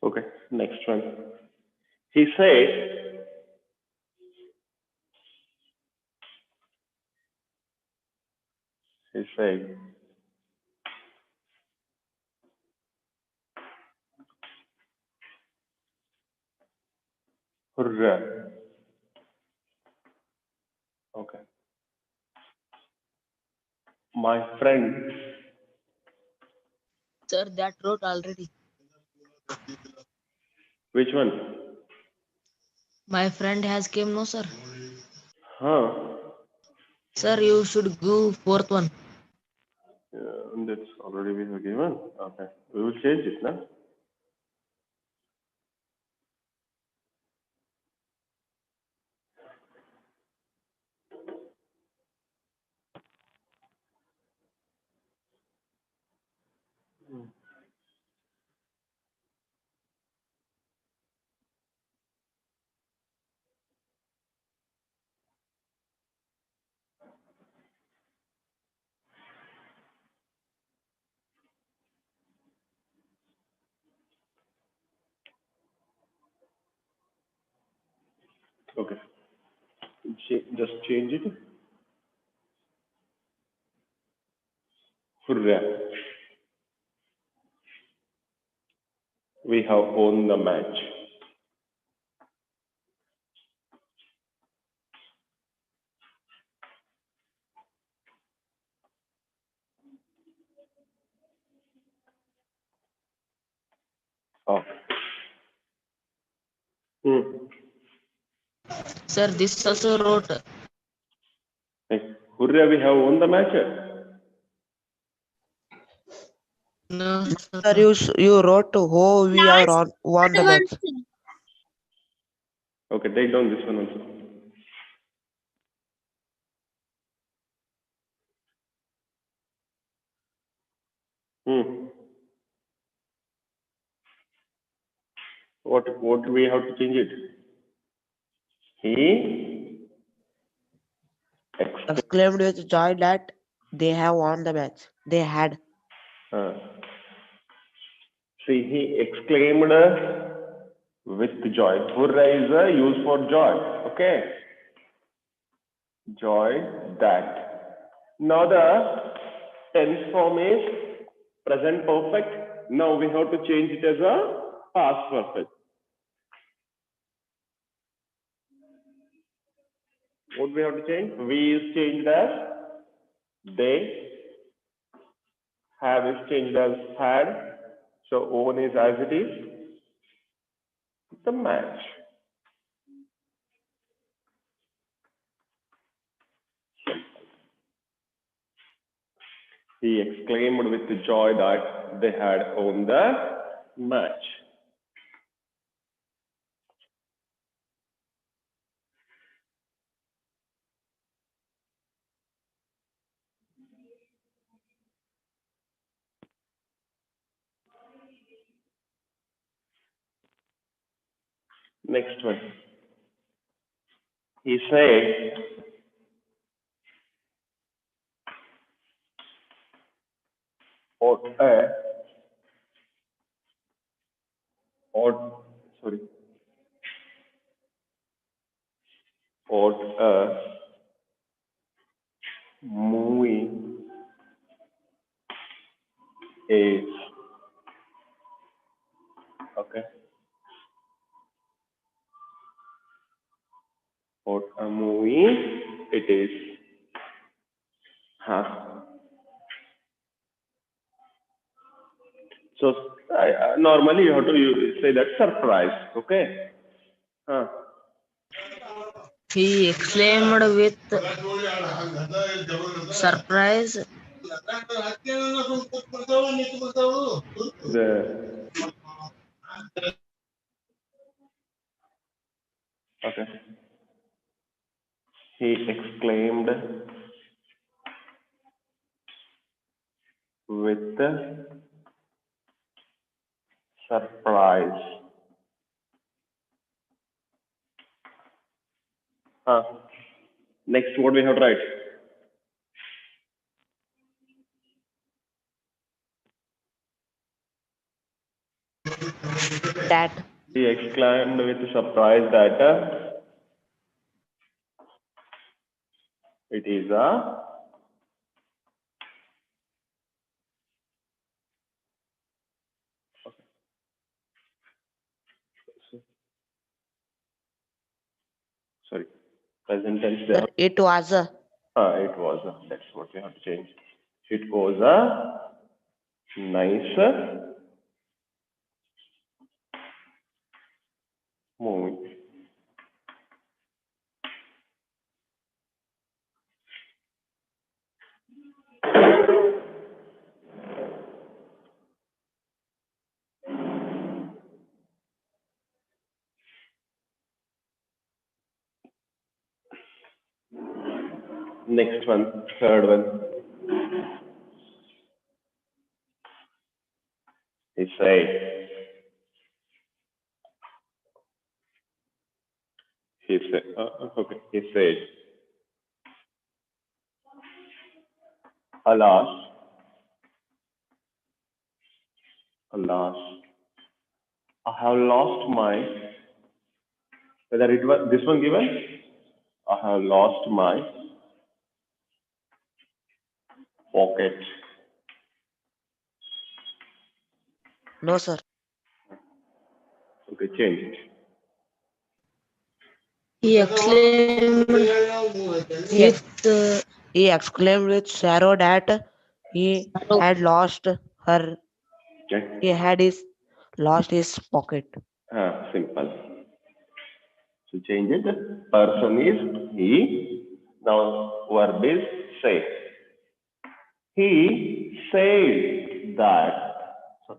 Okay, next one. He said, he said, Hurrah. Okay. My friend. Sir, that wrote already. Which one? My friend has came, no sir. Huh. Sir, you should go fourth one. That's already we have given. Okay. We will change it now. Okay. Just change it. Hurrah. We have won the match. Okay. Sir, this also wrote. Hey, hurrah, we have won the match. No, Sir, you wrote oh we are on won the match. Okay, take down this one also. What do we have to change it? He Exclaimed with joy that they have won the match. They had. See, he exclaimed with joy. Hurrah is used for joy. Okay. Joy that. Now the tense form is present perfect. Now we have to change it as a past perfect. What we have to change? We is changed as they. Have is changed as had. So own is as it is. The match. He exclaimed with joy that they had won the match. Next one. He said, ought a, sorry, ought a movie is, okay, ought a movie it is, huh. So normally you have to say that surprise, okay? Huh. He exclaimed with surprise The okay. He exclaimed with surprise. Huh. Next, what we have to write? That. He exclaimed with surprise that it is a sorry present tense Sir, there. it was a. It was that's what we have to change. It was a nice movie. Next one, third one. He said. He said. Okay. He said. Alas, alas, I have lost my. Whether it was this one given, I have lost my pocket. No, sir. Okay, change it. He exclaimed He, ex- with he exclaimed with sorrow that he sorrow. had lost her. Okay. He had his lost his pocket. Simple. So change it. Person is he. Now verb is say. He said that. So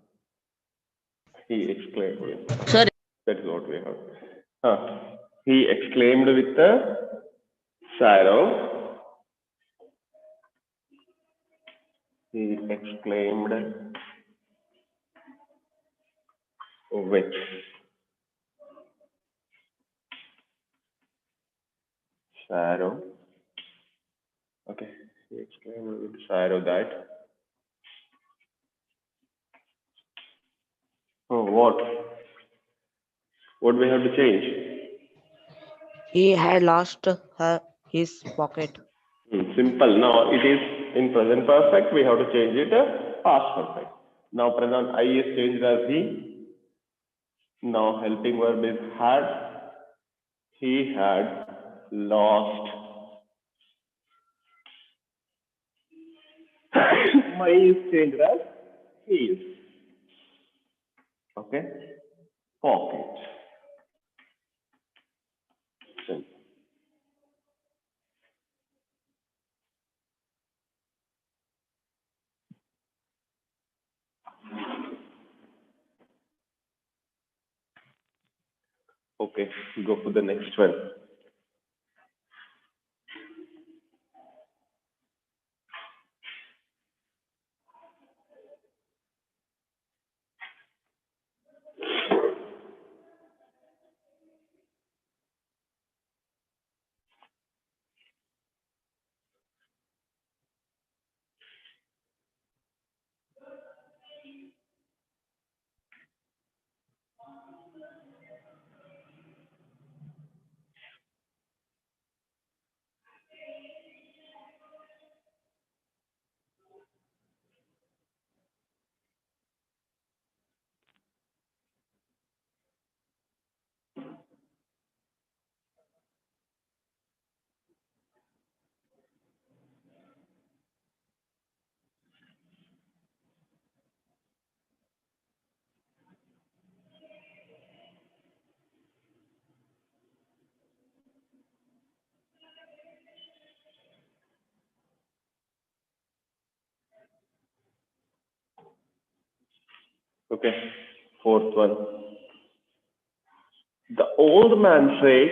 he exclaimed. Sorry. That is what we have. He exclaimed with sorrow. He exclaimed with sorrow. Okay. He exclaimed with sorrow that. Oh, what? What we have to change? He had lost her his pocket. Simple. Now it is in present perfect. We have to change it past perfect. Now present I is changed as he. Now helping verb is had. He had lost. My is changed as his. Okay. Pocket. Simple. Okay. Go for the next one. Okay. Fourth one. The old man said,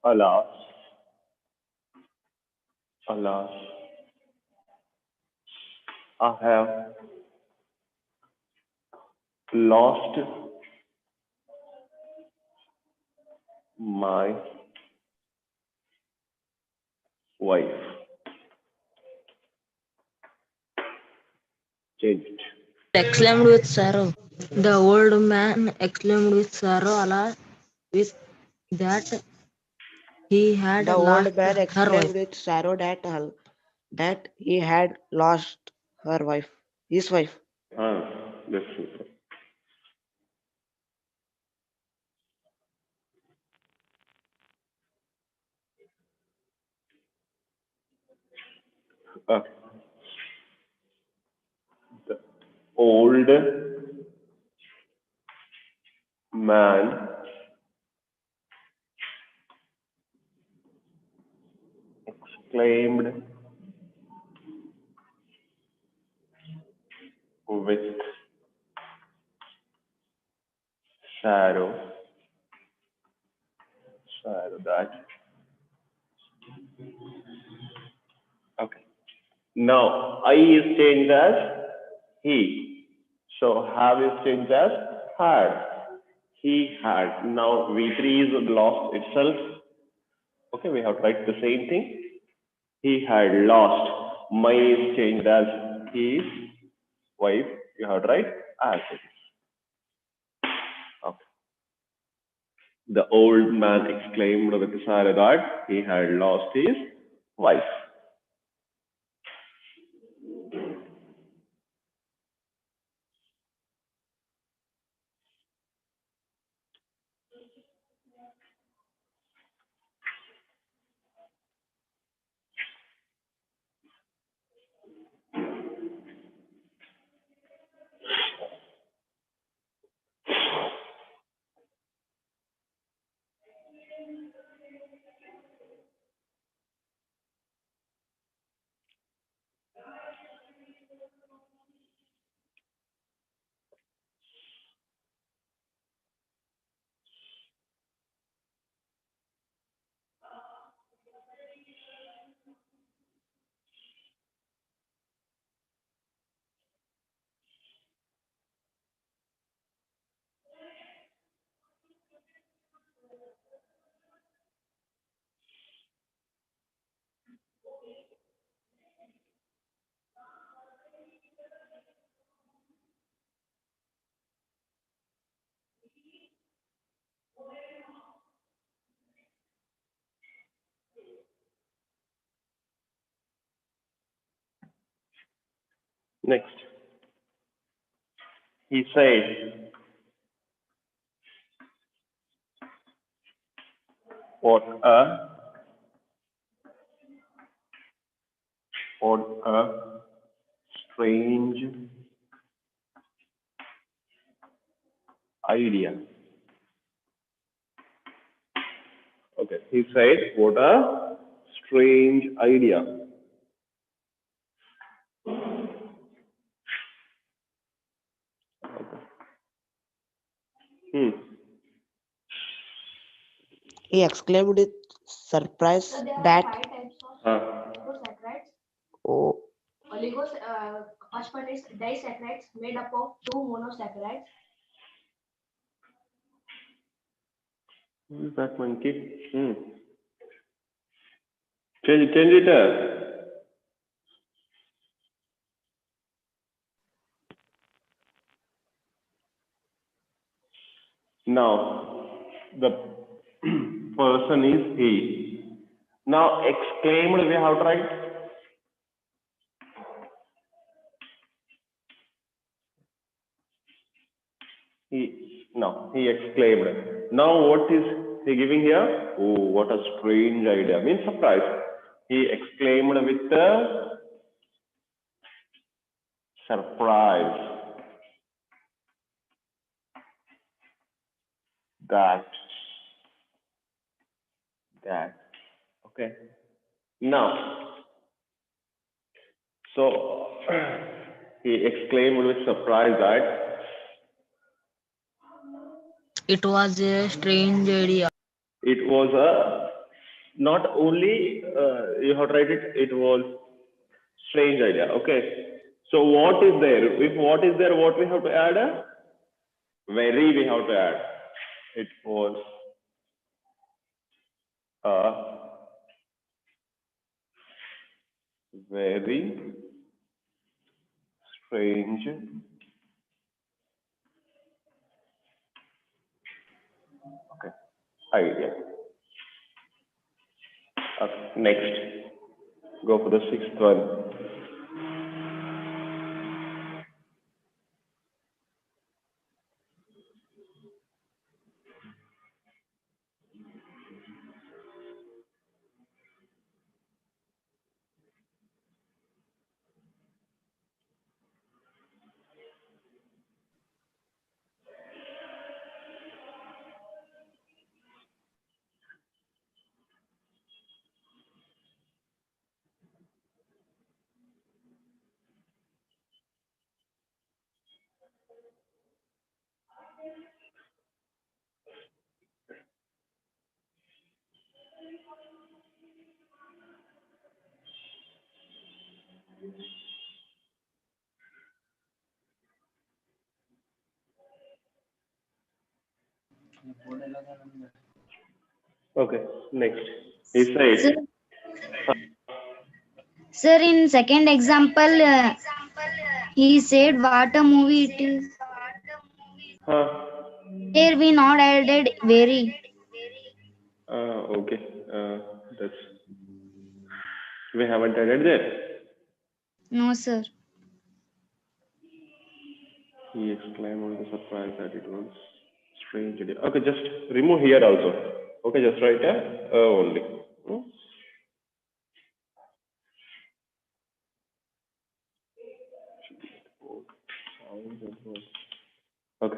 alas, alas, I have lost my wife. Change it. Exclaimed with sorrow. The old man exclaimed with sorrow, alas, with that he had The lost old man her wife. exclaimed with sorrow that he had lost his wife. That's super. Uh, the old man exclaimed with sorrow, sorrow that. Okay. Now I is changed as he. So have is changed as had. He had. Now V3 is lost itself. Okay, we have to write the same thing. He had lost. My is changed as his wife. You have to write as it is. Okay. The old man exclaimed with sorrow that he had lost his wife. Next, he said, what a, what a strange idea. Okay, he said, what a strange idea. Hmm. He exclaimed with surprise So there are that, five types Uh, of oligosaccharides. oh, First one is disaccharides made up of two monosaccharides. who is that monkey? Hmm. Change it. Now, the person is he. Now, exclaimed, we have to write. He exclaimed. Now, what is he giving here? Oh, what a strange idea. Means surprise. He exclaimed with surprise that cat. Okay. Now, so he exclaimed with surprise that It was a strange idea. it was a not only you have tried it, it was strange idea. Okay. So what is there? If what is there, what we have to add? Very we have to add. It was a very strange okay idea. Okay. Next, go for the sixth one. Okay. Next, he Sir, said, sir, in second example, he said what a movie it is. huh? There we not added very. Okay. That's we haven't added there. No, sir. He exclaimed with surprise that it was strange idea. Okay, just remove here also. Okay, just write only. Hmm? Okay.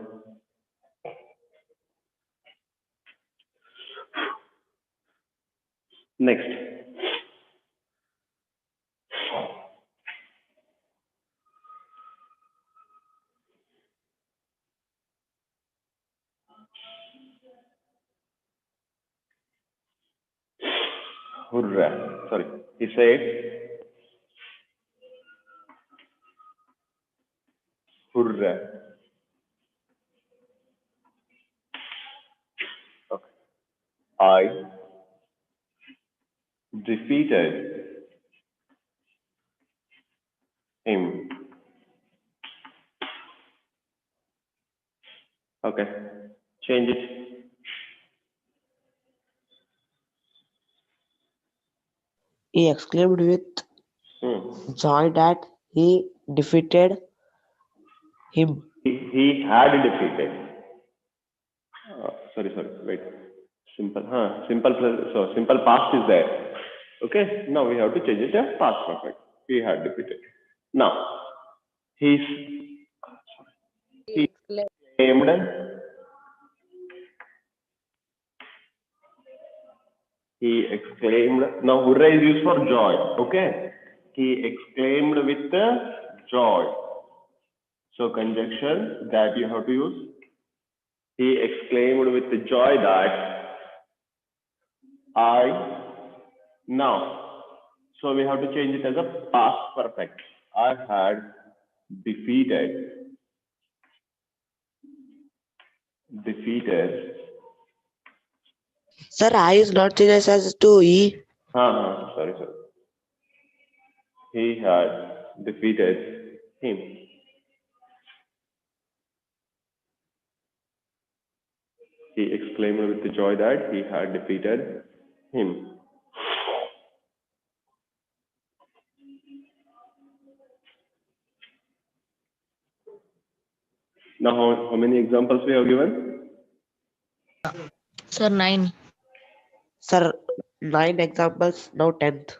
Next. Hurrah. Sorry. He said, hurrah. Okay. I defeated him. Okay. Change it. He exclaimed with Hmm. joy that he defeated him. He had defeated. Sorry, wait. Simple, simple, so simple past is there. Okay, now we have to change it as past perfect. He had defeated. Now, he's, he claimed, he exclaimed, now hurrah is used for joy. Okay, he exclaimed with joy. So conjunction that you have to use. He exclaimed with the joy that I now. So we have to change it as a past perfect. I had defeated. Sir, I is not changed as to E. Sorry. He had defeated him. He exclaimed with the joy that he had defeated him. Now, how many examples we have given? Sir, 9. Sir, 9 examples, now 10th.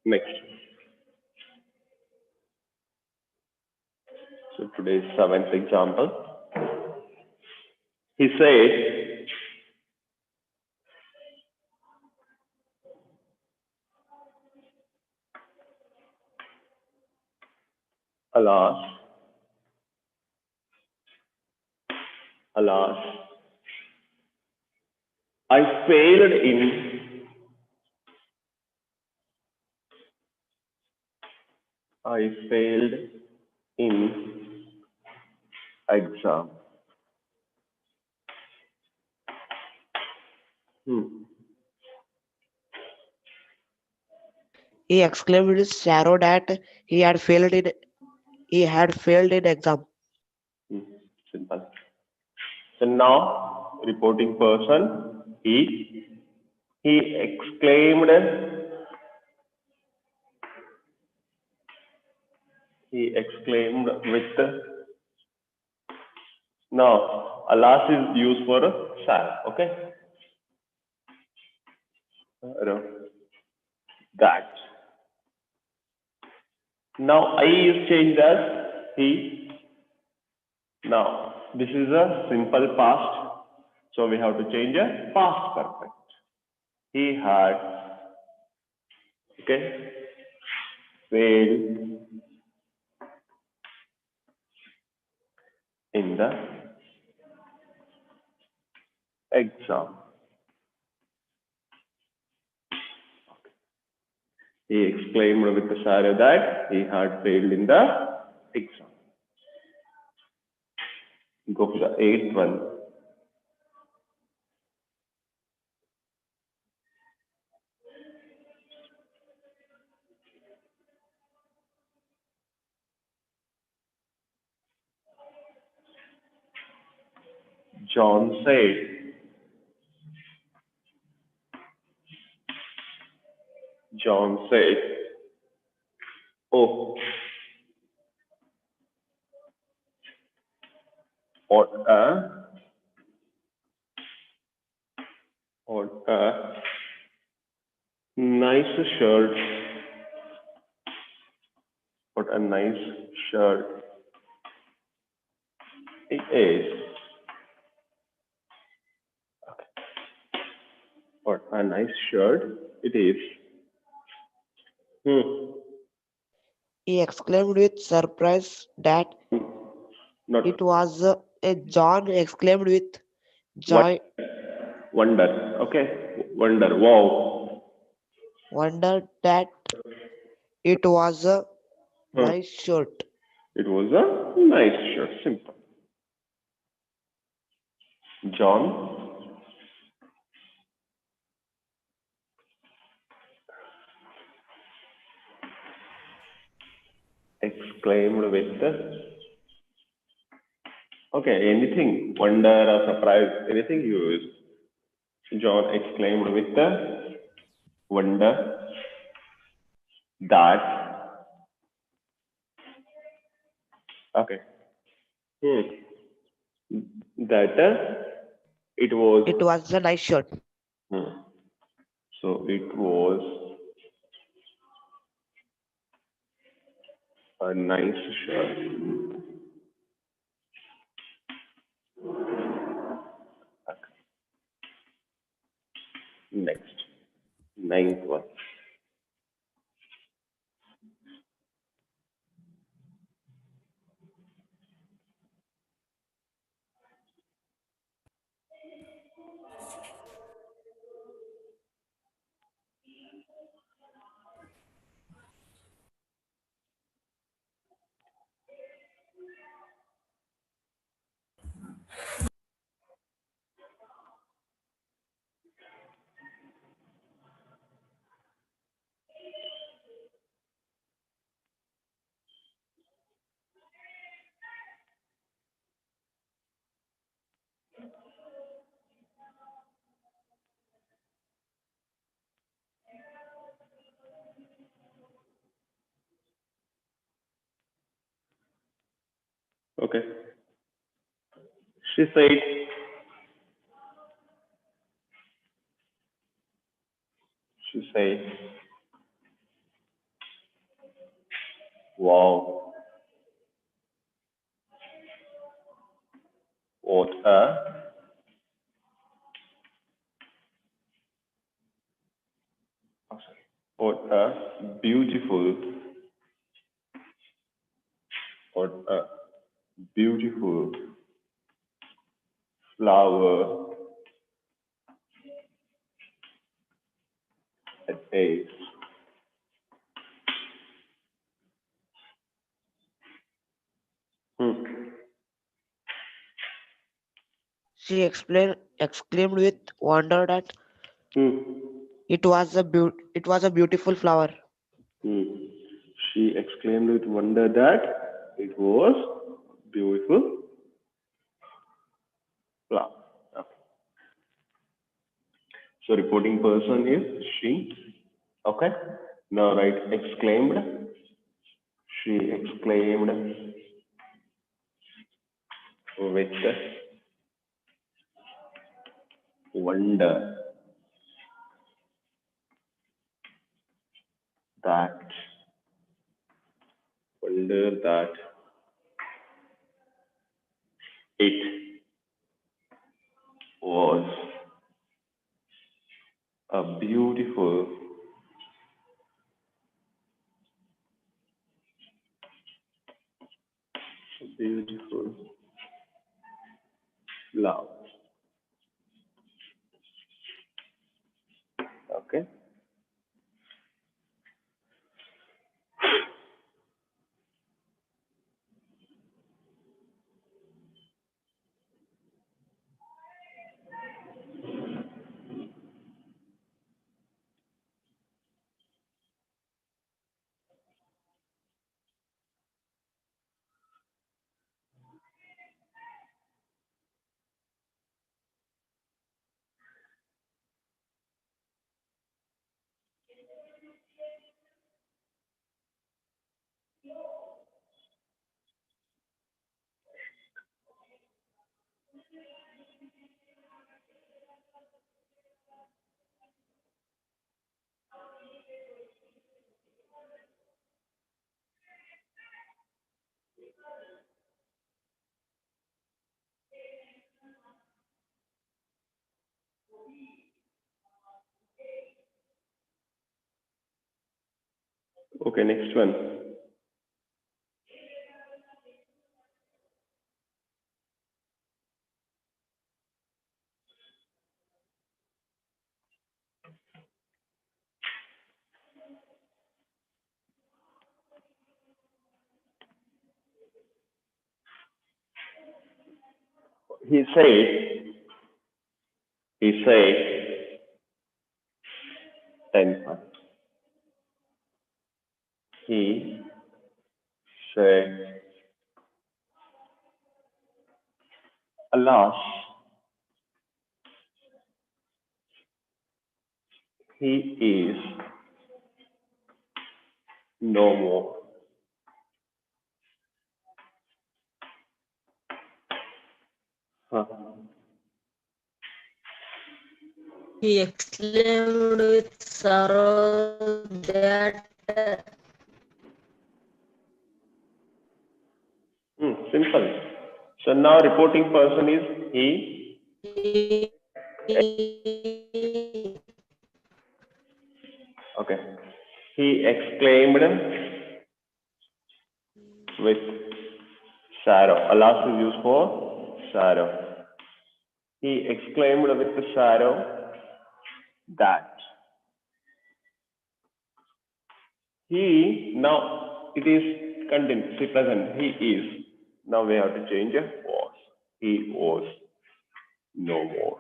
Next. So today's seventh example. He said, alas, alas, I failed in exam. He exclaimed with sorrow that he had failed in exam. Simple. So now, reporting person, he exclaimed, with, now, alas is used for sad, okay? That. Now, I is changed as he. Now, this is a simple past, so we have to change a past perfect. He had, okay, failed in the exam. He exclaimed with the sorrow that he had failed in the exam. Go for the eighth one. John said, John said, oh, what a nice shirt. What a nice shirt it is. What a nice shirt it is. He exclaimed with surprise that Not it was a John exclaimed with joy, wonder. Okay, wonder. Wow. wondered that it was a nice shirt. It was a nice shirt. Simple. John exclaimed with okay, anything, wonder or surprise, anything you use. John exclaimed with the wonder that, okay, that it was, It was a nice shirt. so it was a nice shirt. Okay. Next, ninth one. Okay. She said, she said, Wow. What a what a beautiful what a beautiful flower it is. Hmm. She exclaimed with wonder that Hmm. it was a beautiful flower. Hmm. She exclaimed with wonder that it was beautiful flower. Okay. So reporting person is she. Okay. Now write exclaimed. She exclaimed with wonder that that it was a beautiful love. Okay. Okay. Next one. He said. He said. Ten. He said. Alas, he is no more. Huh. He exclaimed with sorrow that Simple. So now reporting person is he. he Okay. He exclaimed with sorrow. Alas is used for sorrow. He exclaimed with sorrow that he now it is content, see present. He is. Now we have to change was. He was no more.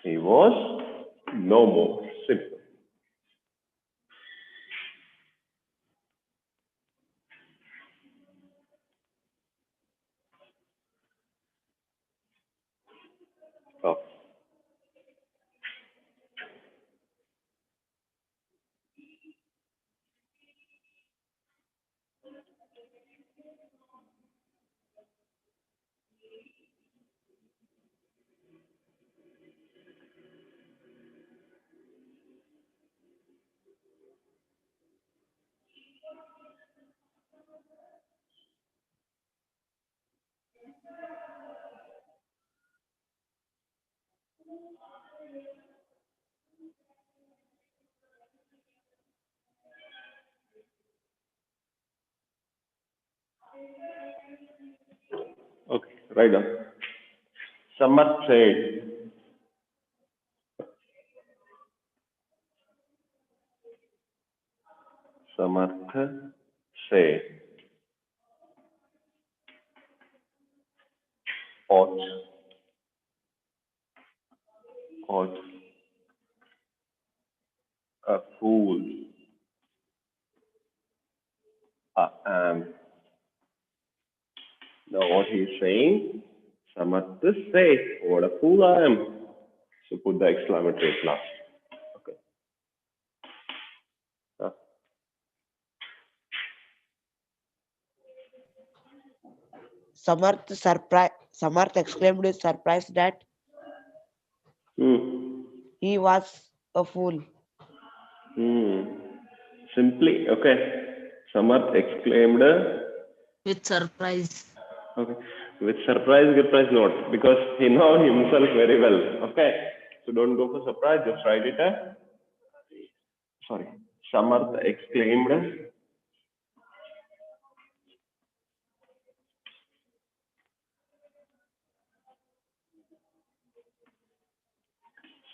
He was no more. Simple. Oh. Okay, right down. Samarth said, Samarth said, ought, ought a fool I am. Now what he's saying, Samarth said, what a fool I am. So put the exclamatory at last. Okay. Uh, Samarth exclaimed with surprise that hmm. he was a fool. Hmm. Simply, okay. Samarth exclaimed, with surprise. okay, with surprise, surprise not, because he knows himself very well. Okay, so don't go for surprise. Just write it. Sorry, Samarth exclaimed.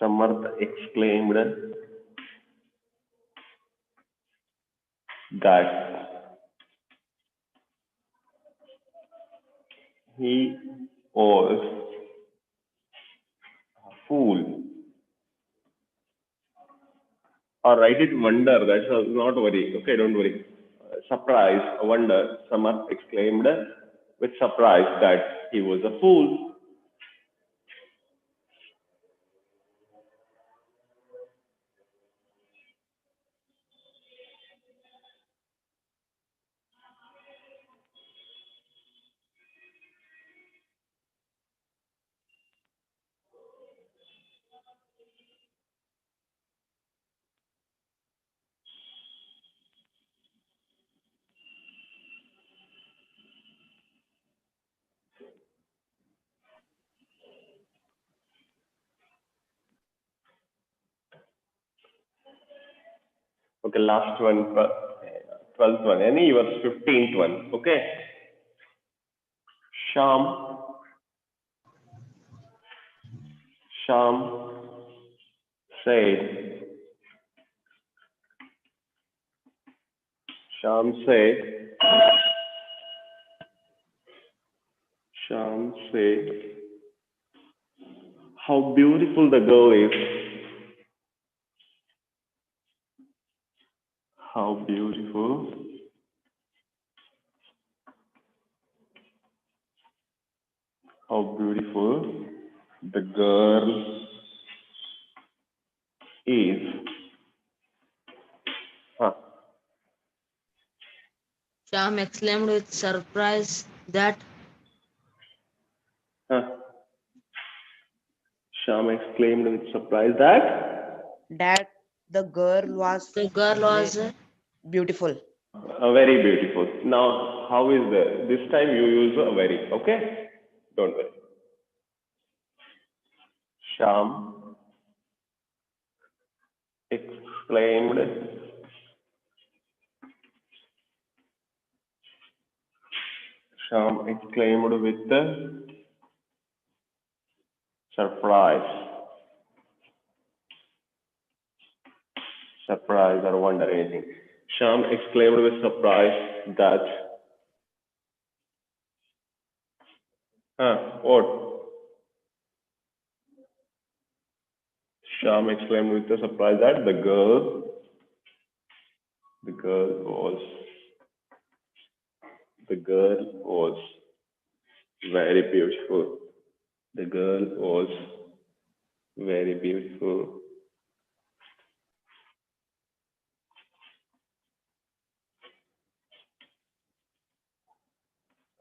Samarth exclaimed that he was a fool. Or write it wonder. That's not worry. Okay, don't worry. Surprise, wonder. Samarth exclaimed with surprise that he was a fool. Okay, last one, 12th one. Any was 15th one. Okay. Sham, Sham said, Sham said, Sham said, how beautiful the girl is. How beautiful, how beautiful the girl is. Huh. Sham exclaimed with surprise that Huh. Sham exclaimed with surprise that the girl was the girl was beautiful. very beautiful. Now, how is the this time you use a very, okay? Don't worry. Sham exclaimed, Sham exclaimed with surprise, surprise or wonder anything. Sham exclaimed with surprise that, what? Sham exclaimed with the surprise that the girl was, the girl was very beautiful. The girl was very beautiful.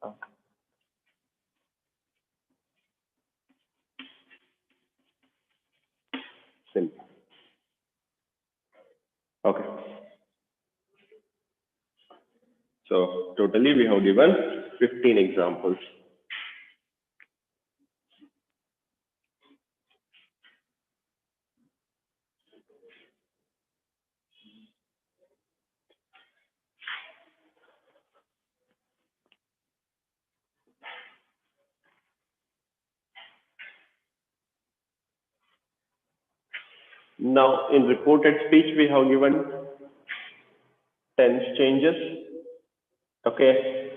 Ah, simple. Okay. So totally we have given 15 examples. Now in reported speech we have given tense changes. Okay.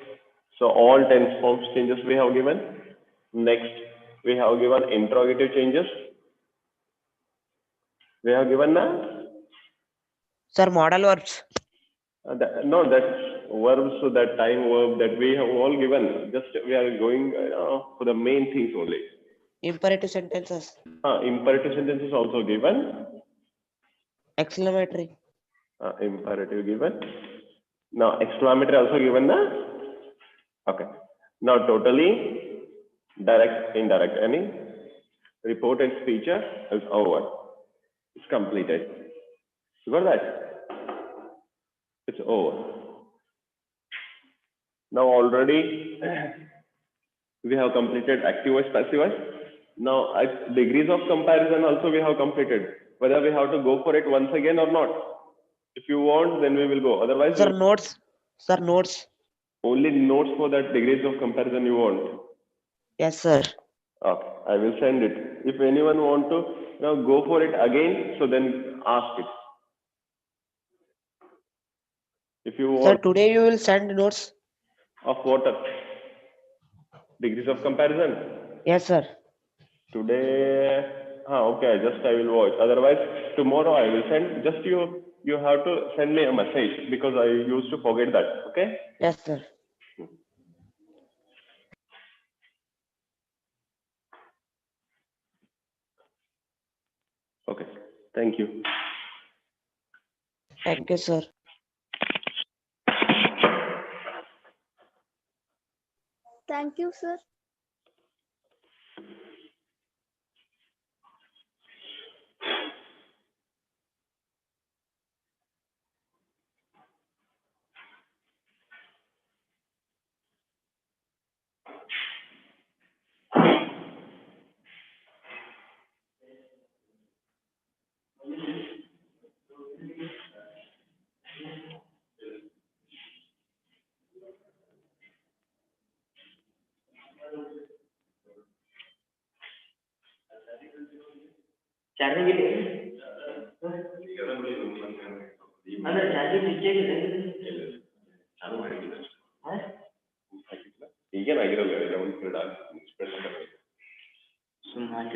So all tense forms changes we have given. Next we have given interrogative changes. We have given Sir, modal verbs. no, that's verbs, so that time verb that we have all given. Just we are going for the main things only. Imperative sentences. Imperative sentences also given. Exclamatory. Imperative given. Now exclamatory also given Okay. Now totally direct, indirect. Any reported speech is over. It's completed. You got that? It's over. Now already we have completed active voice, passive voice. Now at degrees of comparison also we have completed. Whether we have to go for it once again or not. If you want, then we will go. Otherwise, Sir, notes. Sir, notes. only notes for that degrees of comparison you want. Yes, sir. Okay, I will send it. If anyone want to now go for it again, so then ask it. If you Sir, want today you will send notes. of what degrees of comparison Yes, sir. today, okay, just I will watch. Otherwise, tomorrow I will send. Just you have to send me a message because I used to forget that. Okay. Yes, sir. Okay. Thank you. Thank you, sir. Thank you, sir. Charging ಇದೆ ಅಂದ್ರೆ charging ನಿಚ್ಚೇಗಿದೆ ಈಗೇನಾಗಿರಲ್ಲ ಸುಮ್ಮನೆ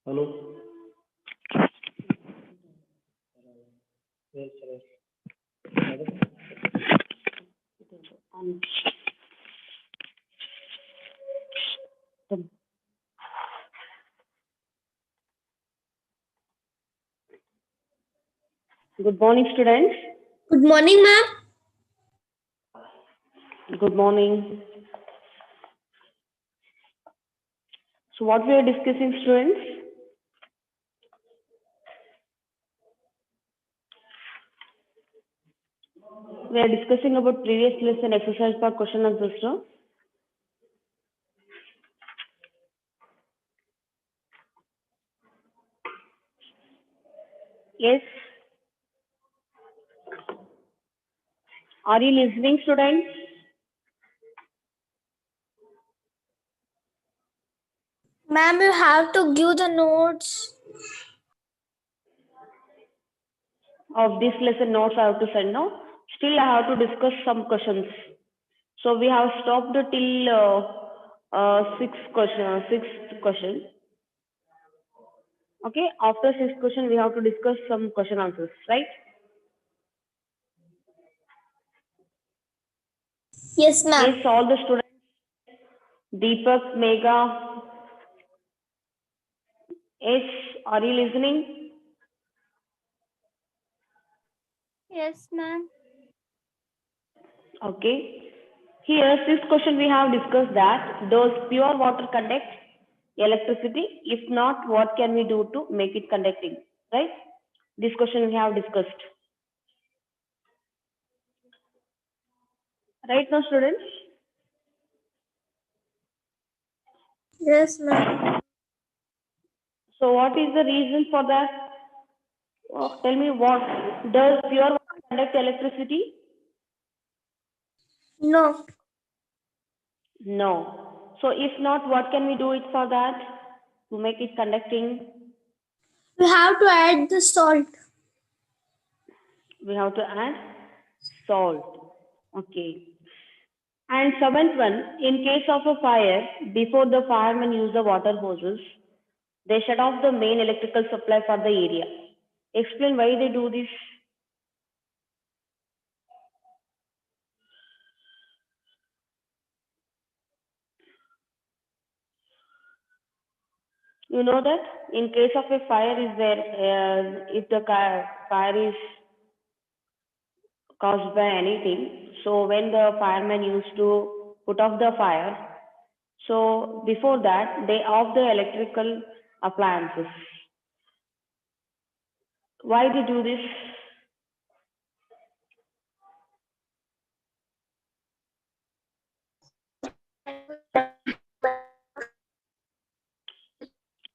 Hello. Good morning, students. Good morning, ma'am. Good morning. So what we are discussing, students? We are discussing about previous lesson exercise for question answer. So, yes. Are you listening, students? Ma'am, you have to give the notes. Of this lesson notes I have to send now. Still, I have to discuss some questions. So we have stopped till sixth question. Okay. After sixth question, we have to discuss some question answers, right? Yes, ma'am. Yes, all the students. Deepak, Megha. Yes, are you listening? Yes, ma'am. Okay. Here, this question we have discussed that does pure water conduct electricity? If not, what can we do to make it conducting? Right? This question we have discussed. Right now, students? Yes, ma'am. So, what is the reason for that? Tell me what does pure water conduct electricity? No. No. So, if not, what can we do it for that to make it conducting? We have to add the salt. We have to add salt. Okay. And seventh one, in case of a fire, before the firemen use the water hoses, they shut off the main electrical supply for the area. Explain why they do this. You know that in case of a fire is there, if the fire is caused by anything, so when the firemen used to put off the fire, so before that they off the electrical appliances. Why they do this?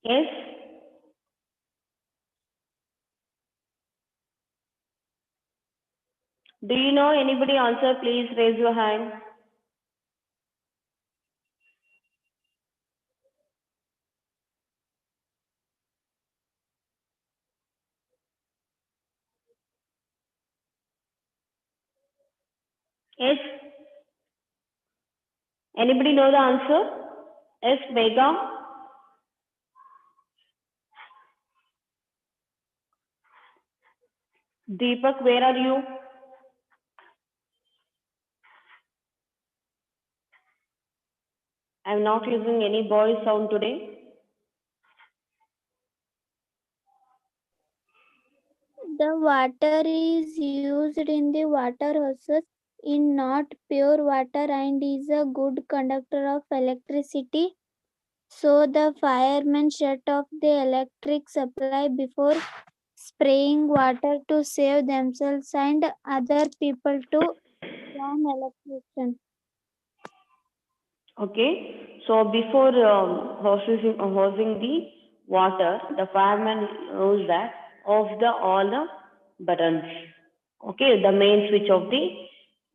Yes. Do you know anybody answer? Please raise your hand. Yes. Anybody know the answer? Yes, Megha. Deepak, where are you? I'm not using any voice sound today. The water is used in the water hoses in not pure water and is a good conductor of electricity. So the firemen shut off the electric supply before spraying water to save themselves and other people to from electrocution. Okay. So before hosing the water, the fireman knows that off the all the buttons. Okay, the main switch of the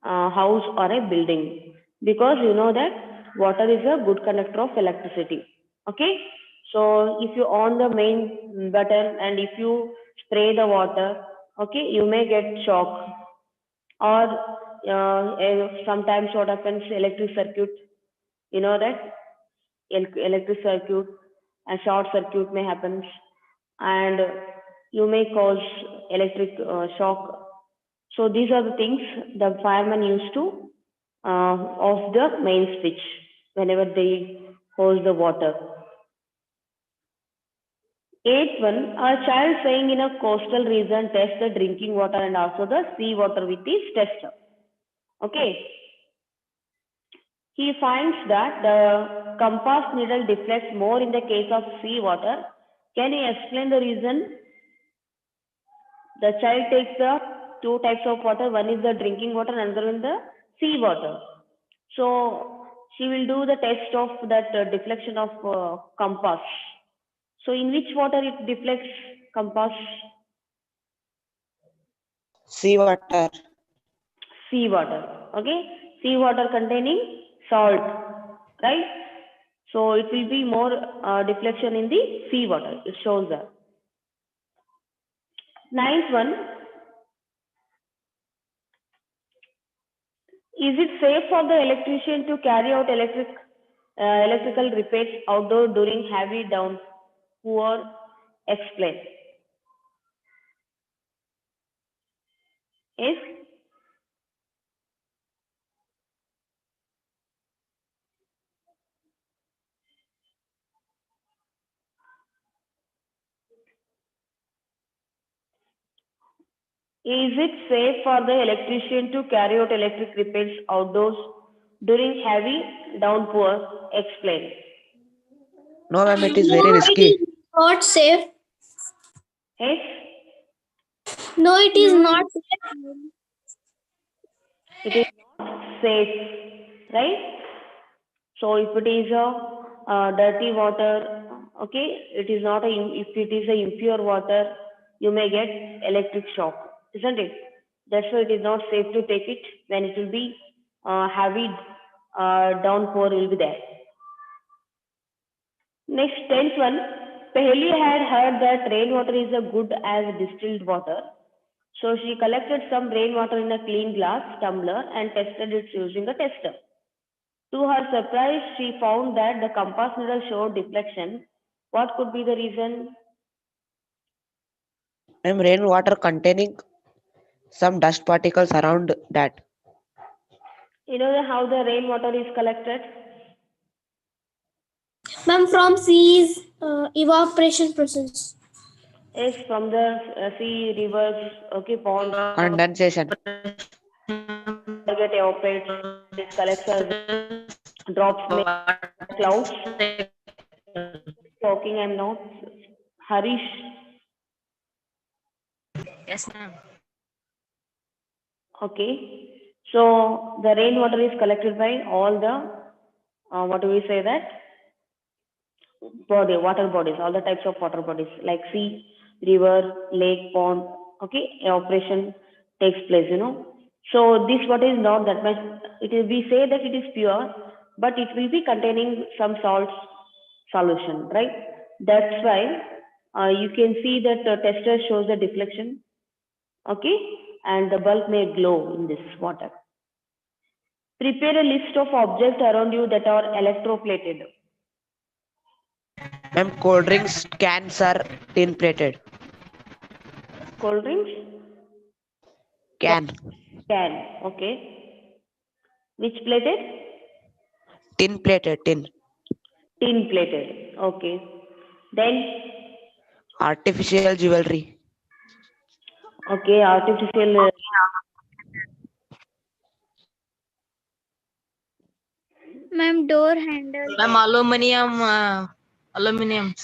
house or a building, because you know that water is a good conductor of electricity. Okay. So if you on the main button and if you spray the water, okay, you may get shock, or sometimes what happens, electric circuit, you know that electric circuit a short circuit may happen, and you may cause electric shock. So these are the things the firemen used to off the main switch whenever they hose the water. Eighth one, a child staying in a coastal region tests the drinking water and also the sea water with his tester. Okay. He finds that the compass needle deflects more in the case of sea water. Can you explain the reason? The child takes the two types of water. One is the drinking water, another one the sea water. So she will do the test of that deflection of compass. So in which water it deflects compass? Seawater. Sea water. Okay. Sea water containing salt, right? So it will be more deflection in the sea water. It shows that. Ninth one, is it safe for the electrician to carry out electrical repairs outdoor during heavy downpour? Explain. Yes. Is it safe for the electrician to carry out electric repairs outdoors during heavy downpour? Explain. No, ma'am, it is No, very it risky. is not safe. Yes. No, it is not safe. It is not safe, right? So if it is a dirty water, okay, it is not a, if it is a impure water, you may get electric shock, isn't it? That's why it is not safe to take it when it will be heavy downpour will be there. Next, 10th one, Paheli had heard that rainwater is as good as distilled water. So she collected some rainwater in a clean glass tumbler and tested it using a tester. To her surprise, she found that the compass needle showed deflection. What could be the reason? Ma'am, rainwater containing some dust particles around that. You know how the rainwater is collected? Ma'am, from seas evaporation process. Yes, from the sea, rivers, okay, ponds, Condensation. get evaporates, it collects as drops, make clouds. Talking, I'm not. Harish, Yes, ma'am. okay. So the rainwater is collected by all the, what do we say that? Water bodies, all the types of water bodies like sea, river, lake, pond. Okay, evaporation takes place, you know. So this water is not that much. It is, we say that it is pure, but it will be containing some salts solution, right? That's why you can see that the tester shows the deflection. Okay, and the bulb may glow in this water. Prepare a list of objects around you that are electroplated. Ma'am, cold drinks cans are tin plated. Cold drinks? Can. Can. Okay. Which plated? Tin plated. Tin. Tin plated. Okay. Then, Artificial jewelry. okay, artificial. Ma'am, door handle. Ma'am, aluminum.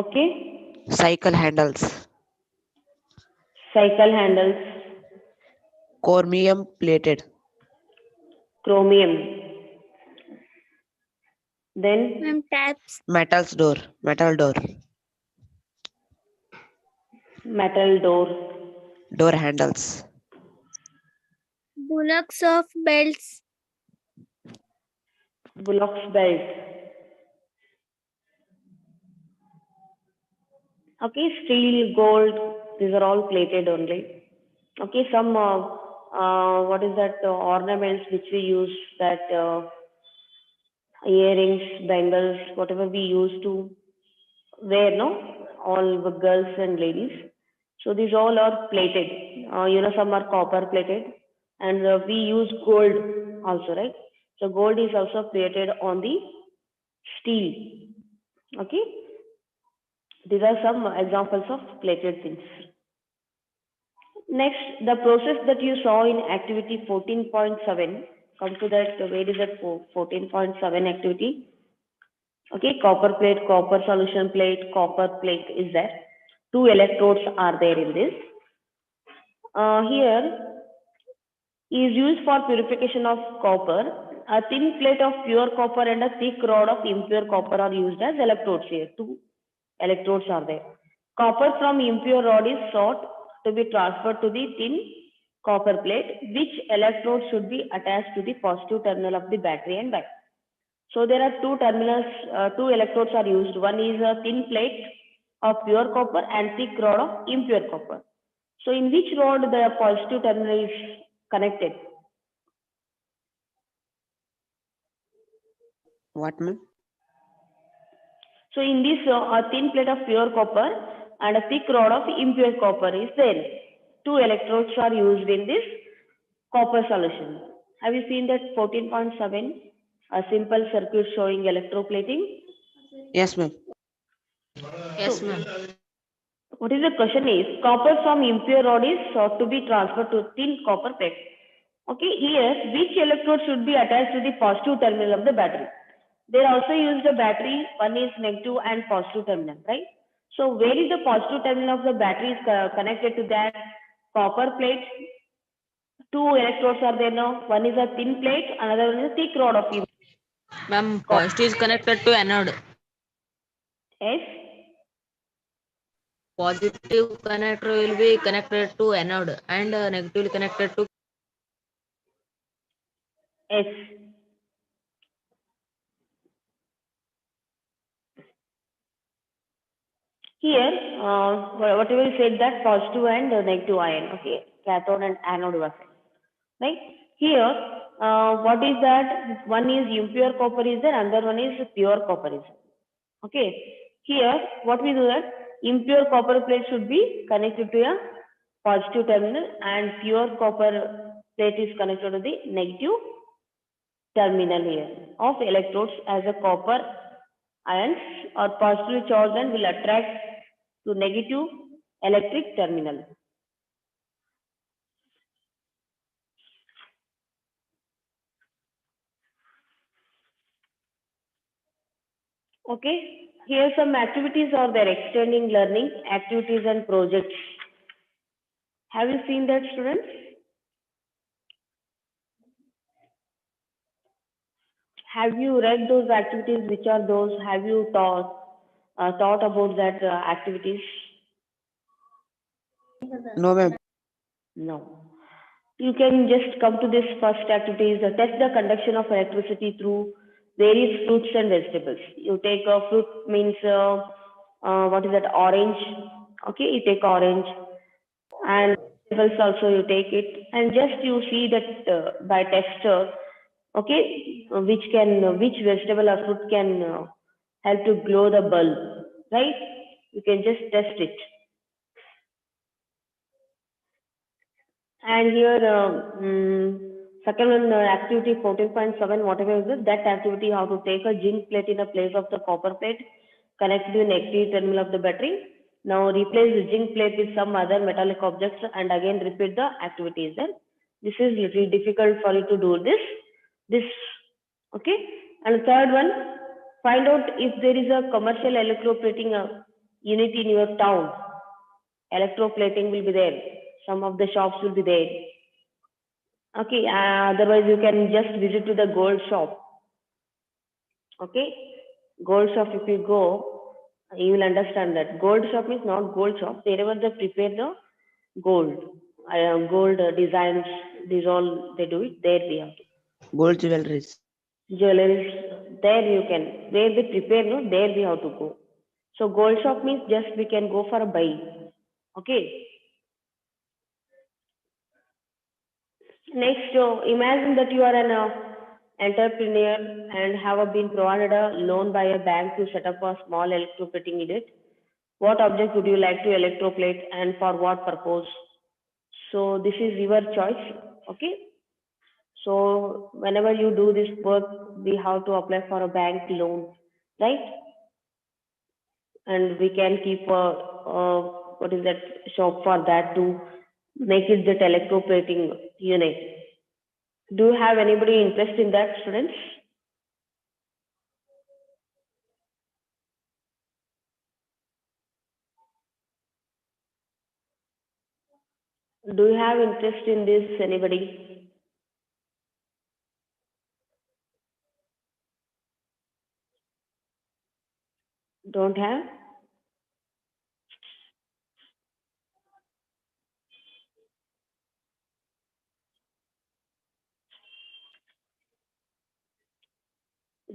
Okay. Cycle handles. Cycle handles. Chromium plated. Chromium. Then, Ma'am, taps. Metals door. Metal door. metal door. Door handles. Bullocks of belts. Bullock's belt. Okay, steel, gold. These are all plated only. Okay, some what is that ornaments which we use that earrings, bangles, whatever we used to wear, no? All the girls and ladies. So these all are plated. Some are copper plated, and we use gold also, right? So gold is also plated on the steel. Okay, these are some examples of plated things. Next, the process that you saw in activity 14.7. Come to that. Where is that 14.7 activity? Okay, copper plate, copper solution plate, copper plate is there. Two electrodes are there in this. Here is used for purification of copper. A thin plate of pure copper and a thick rod of impure copper are used as electrodes here. Two electrodes are there. Copper from impure rod is sought to be transferred to the thin copper plate. Which electrode should be attached to the positive terminal of the battery and back? So there are two terminals, two electrodes are used. One is a thin plate of pure copper and thick rod of impure copper. So in which rod the positive terminal is connected? What, ma'am? So in this a thin plate of pure copper and a thick rod of impure copper is there. Two electrodes are used in this copper solution. Have you seen that 14.7? A simple circuit showing electroplating. Yes, ma'am. Yes, So ma'am. what is the question is, copper from impure rod is sought to be transferred to thin copper plate. Okay, here which electrode should be attached to the positive terminal of the battery? They also used a battery, one is negative and positive terminal, right? So where is the positive terminal of the battery is connected to that copper plate? Two electrodes are there now. One is a thin plate, another one is a thick rod of Ma'am, copper. positive is connected to anode. Yes. Positive connector will be connected to anode and negative will connected to. Yes. Here, whatever you said that positive and negative ion, okay, cathode and anode was right? Here, what is that? One is impure copper is there, another one is pure copper is there. Okay. Here, what we do that? Impure copper plate should be connected to a positive terminal and pure copper plate is connected to the negative terminal here of electrodes as a copper ions are positively charged and will attract to negative electric terminal. Okay, here some activities are there, extending learning activities and projects. Have you seen that, students? Have you read those activities? Which are those? Have you thought about that activities? No, ma'am. No. You can just come to this first activity is test the conduction of electricity through various fruits and vegetables. You take a fruit means what is that, orange? Okay, you take orange and vegetables also you take it and just you see that by texture, okay, which vegetable or fruit can help to glow the bulb, right? You can just test it. And here, second one, activity 14.7, whatever is it, that activity, how to take a zinc plate in the place of the copper plate, connect to the negative terminal of the battery. Now replace the zinc plate with some other metallic objects and again repeat the activities there. This is little difficult for you to do this, okay. And third one, find out if there is a commercial electroplating unit in your town. Electroplating will be there. Some of the shops will be there. Okay, otherwise you can just visit to the gold shop. Okay, gold shop if you go, you will understand that gold shop is not gold shop. Wherever they prepare the gold, gold designs, these all they do it. There we have to. Gold jewelries. Jewelries, there you can. Where they prepare, no, there we have to go. So gold shop means just we can go for a buy. Okay. Next, imagine that you are an entrepreneur and have been provided a loan by a bank to set up a small electroplating unit. What object would you like to electroplate and for what purpose? So this is your choice. Okay. So whenever you do this work, we have to apply for a bank loan, right? And we can keep what is that shop for that to make it the electroplating unit. Do you have anybody interest in that, students? Do you have interest in this, anybody? Don't have?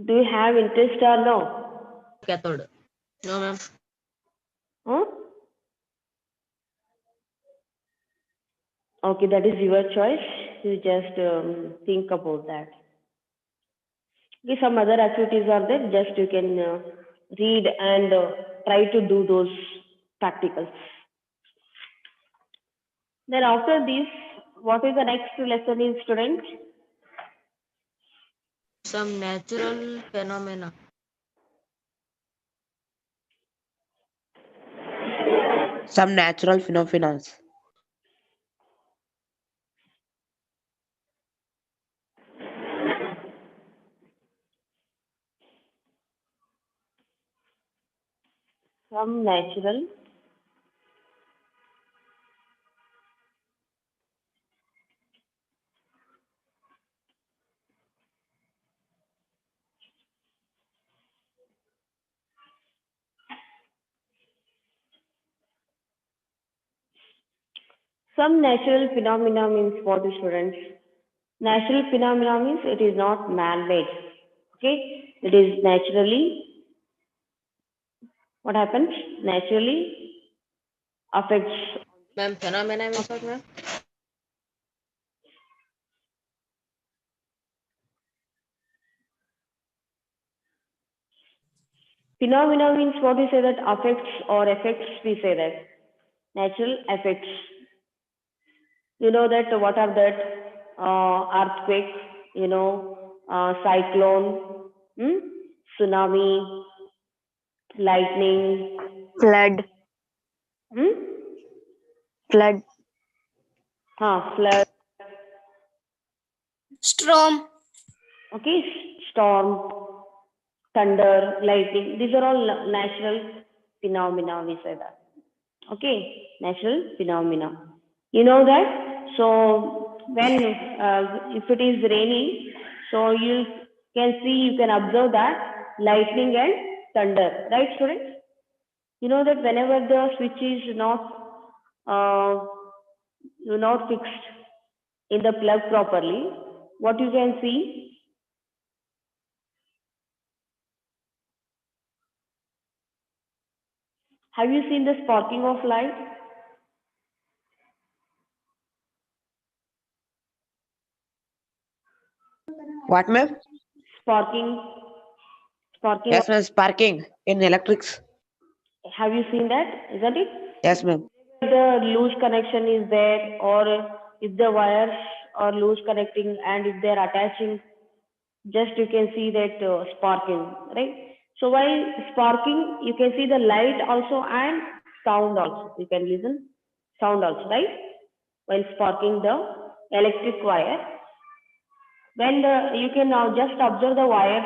Do you have interest or no? Cathode. No, ma'am. Huh? Okay, that is your choice. You just think about that. Okay, some other activities are there. Just you can read and try to do those practicals. Then after this, what is the next lesson in students? Some natural phenomena. Some natural phenomena. Some natural Some natural phenomena means what, students? Natural phenomena means it is not man-made. Okay, it is naturally. What happens? Naturally affects. Ma'am, phenomena means what, ma'am? Phenomena means what we say that affects or effects. We say that natural effects. You know that what are that earthquake, cyclone, tsunami, lightning, Flood. hmm? Flood. Flood, Storm. okay, storm, thunder, lightning. These are all natural phenomena. We say that. Okay, natural phenomena. You know that. So when if it is raining, so you can see, you can observe that lightning and thunder, right, students? You know that whenever the switch is uh, not fixed in the plug properly, what you can see? Have you seen the sparking of light? What, ma'am? Sparking, sparking. Yes, ma'am. Sparking in electrics. Have you seen that? Isn't it? Yes, ma'am. The loose connection is there, or if the wires are loose connecting and if they're attaching, just you can see that sparking, right? So while sparking, you can see the light also and sound also. You can listen sound also, right? While sparking the electric wire, when you can now just observe the wires,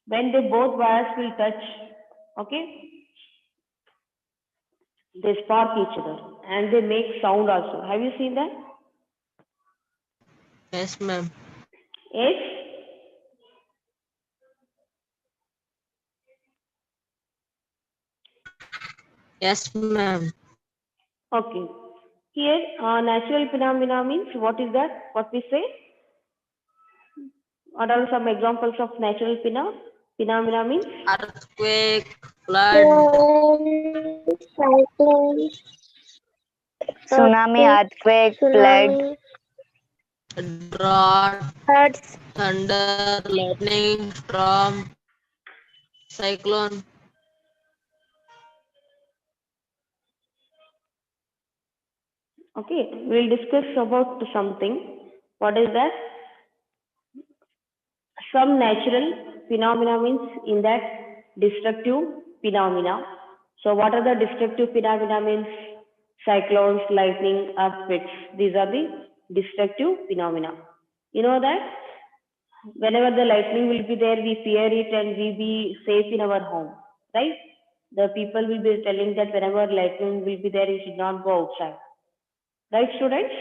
when they both wires will touch, okay, they spark each other and they make sound also. Have you seen that? Yes, ma'am. Yes. Yes, ma'am. Okay. Here, natural phenomena means what is that? What we say? What are some examples of natural phenomena means? Earthquake, flood, Cyclone. Tsunami, earthquake, flood. drought, Floods. thunder, lightning, storm, cyclone. Okay, we'll discuss about something. What is that? Some natural phenomena means in that destructive phenomena. So what are the destructive phenomena means? Cyclones, lightning, earthquakes. These are the destructive phenomena. You know that whenever the lightning will be there, we fear it and we be safe in our home, right? The people will be telling that whenever lightning will be there, you should not go outside, right, students?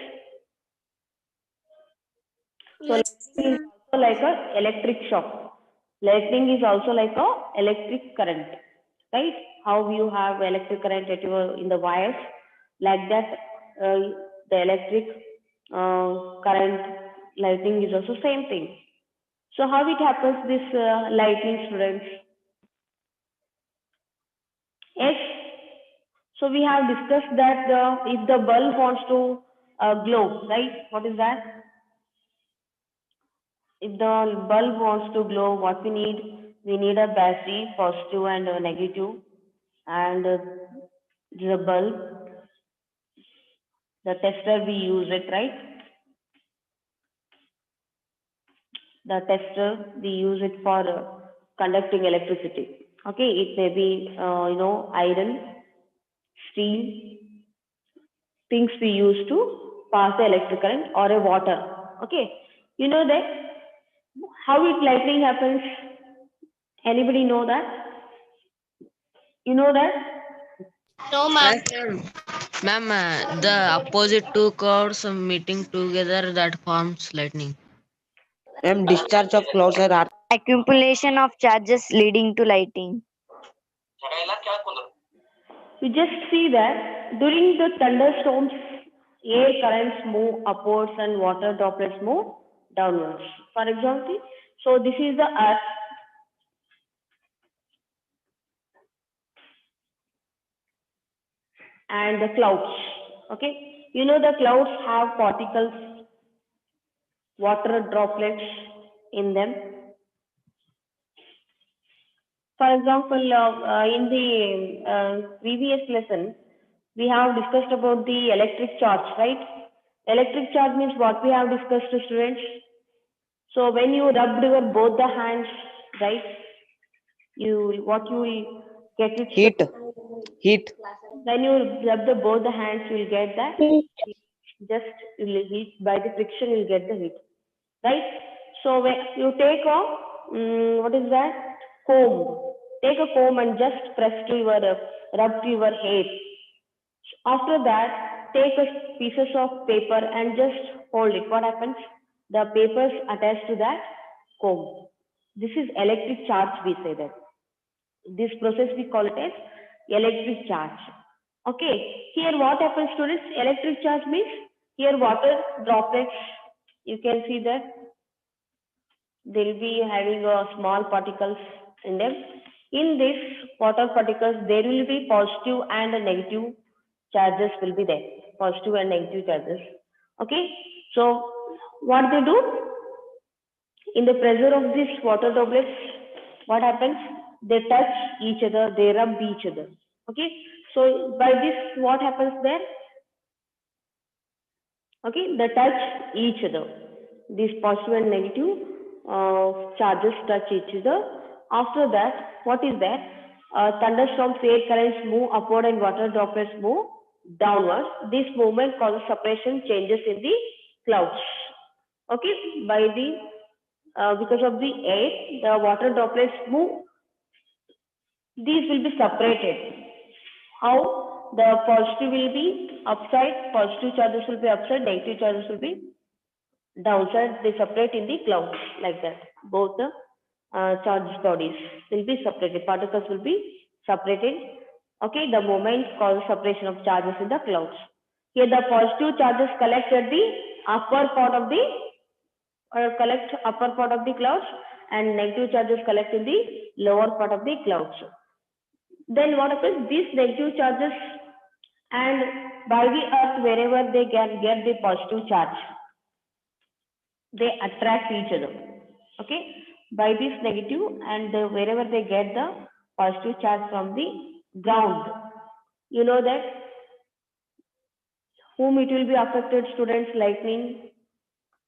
So Yes, lightning is ma'am. also like a electric shock. Lightning is also like a electric current, right? How you have electric current at your in the wires, like that, uh, the electric current lightning is also same thing. So how it happens? This lightning, students? Yes. So we have discussed that if the bulb wants to glow, right? What is that? If the bulb wants to glow, what we need a battery, positive and negative, and the bulb, the tester we use it, right? The tester we use it for conducting electricity. Okay, it may be iron, steel, things we use to pass the electric current or a water. Okay, you know that how it lightning happens? Anybody know that? You know that? No, ma'am. Yes, ma'am. Ma'am, the opposite two clouds meeting together that forms lightning. Ma'am, discharge of clouds are Accumulation of charges leading to lighting. You just see that during the thunderstorms, air currents move upwards and water droplets move downwards. For example, so this is the earth and the clouds. Okay, you know the clouds have particles, water droplets in them. For example, in the previous lesson, we have discussed about the electric charge, right? Electric charge means what we have discussed, students. So when you rubbed your both the hands, right? What you will get it. heat. Heat. When you rub the both the hands, you will get that. Just you will heat by the friction, you will get the heat, right? So when you take a what is that comb? Take a comb and just press to your rub to your hair. After that, take a pieces of paper and just hold it. What happens? The papers attached to that comb. This is electric charge, we say that. This process we call it as electric charge. Okay, here what happens, students? Electric charge means here water droplets. You can see that they'll be having small particles in them. In this water particles, there will be positive and negative charges will be there. Positive and negative charges. Okay. So what they do in the pressure of these water droplets, what happens? They touch each other, they rub each other. Okay. So by this, what happens there? Okay, they touch each other. These positive and negative charges touch each other. After that, what is that? Thunderstorms, air currents move upward and water droplets move downward. This movement causes separation changes in the clouds. Okay, by the because of the air, the water droplets move. These will be separated. How? The positive will be upside, positive charges will be upside, negative charges will be downside. They separate in the clouds like that. Both the charged bodies will be separated. Particles will be separated. Okay, the moment causes separation of charges in the clouds. Here the positive charges collect at the upper part of the clouds, and negative charges collect in the lower part of the clouds. Then what happens? These negative charges and by the earth wherever they can get the positive charge. they attract each other. Okay, by this negative and wherever they get the positive charge from the ground, you know that whom it will be affected, students, lightning.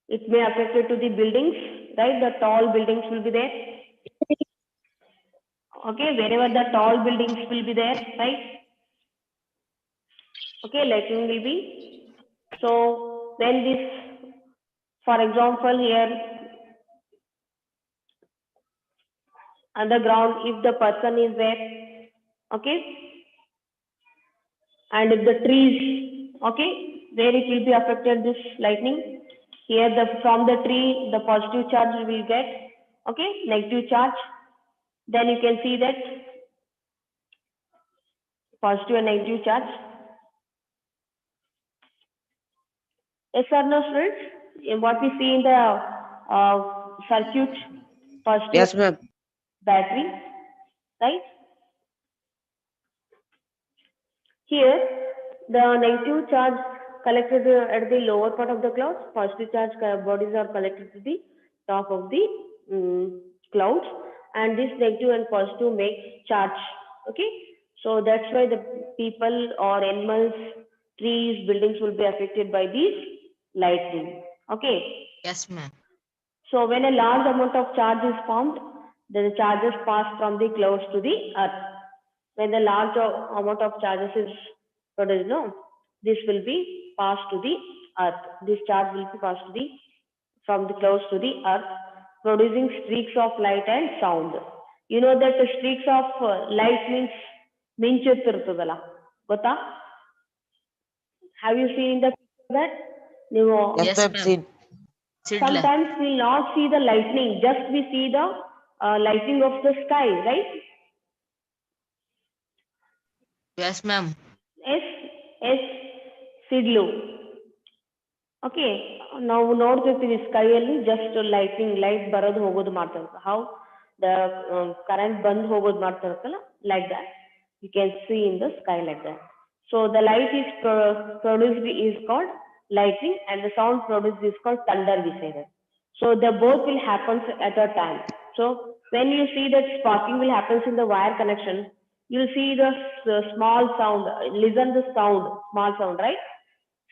It may affect it to the buildings, right? The tall buildings will be there. Okay, wherever the tall buildings will be there, right? Okay, lightning will be. So when this, for example, here underground, if the person is there, okay, and if the trees, okay, where it will be affected this lightning. Here the from the tree, the positive charge will get, okay, negative charge. Then you can see that positive and negative charge. Yes or no, students? What we see in the circuit, positive Yes, ma'am. battery, right? Here, the negative charge collected at the lower part of the clouds, positive charge bodies are collected to the top of the clouds, and this negative and positive make charge. Okay, so that's why the people or animals, trees, buildings will be affected by these lightning. Okay. Yes, ma'am. So when a large amount of charge is formed, then the charges pass from the clouds to the earth. When the large amount of charges is produced, no, this will be passed to the earth. This charge will be passed to the from the clouds to the earth, producing streaks of light and sound. You know that the streaks of light means ಮಿಂಚುತ್ತಿರ್ತದಲ್ಲ ಗೊತ್ತಾ? Have you seen the picture that? ನೀವು Yes, Yes, ma'am. ma'am. Seen. Sidla. sometimes we'll not see the lightning, just we see the lightning of the sky, right? Yes, ma'am. S S ಸಿಡ್ಲು. Okay, ನಾವು ನೋಡ್ತಿರ್ತೀವಿ ಸ್ಕೈಯಲ್ಲಿ just lighting light ಬರೋದು ಹೋಗೋದು ಮಾಡ್ತಾ ಇರುತ್ತೆ. How the current ಬಂದು ಹೋಗೋದು ಮಾಡ್ತಾ ಇರುತ್ತಲ್ಲ, like that you can see in the sky like that. So the light is produced is called lightning and the sound produced is called thunder, we say that. So the both will happen at a time. So when you see that sparking will happen in the wire connection, you'll see the small sound, listen the sound, small sound, right?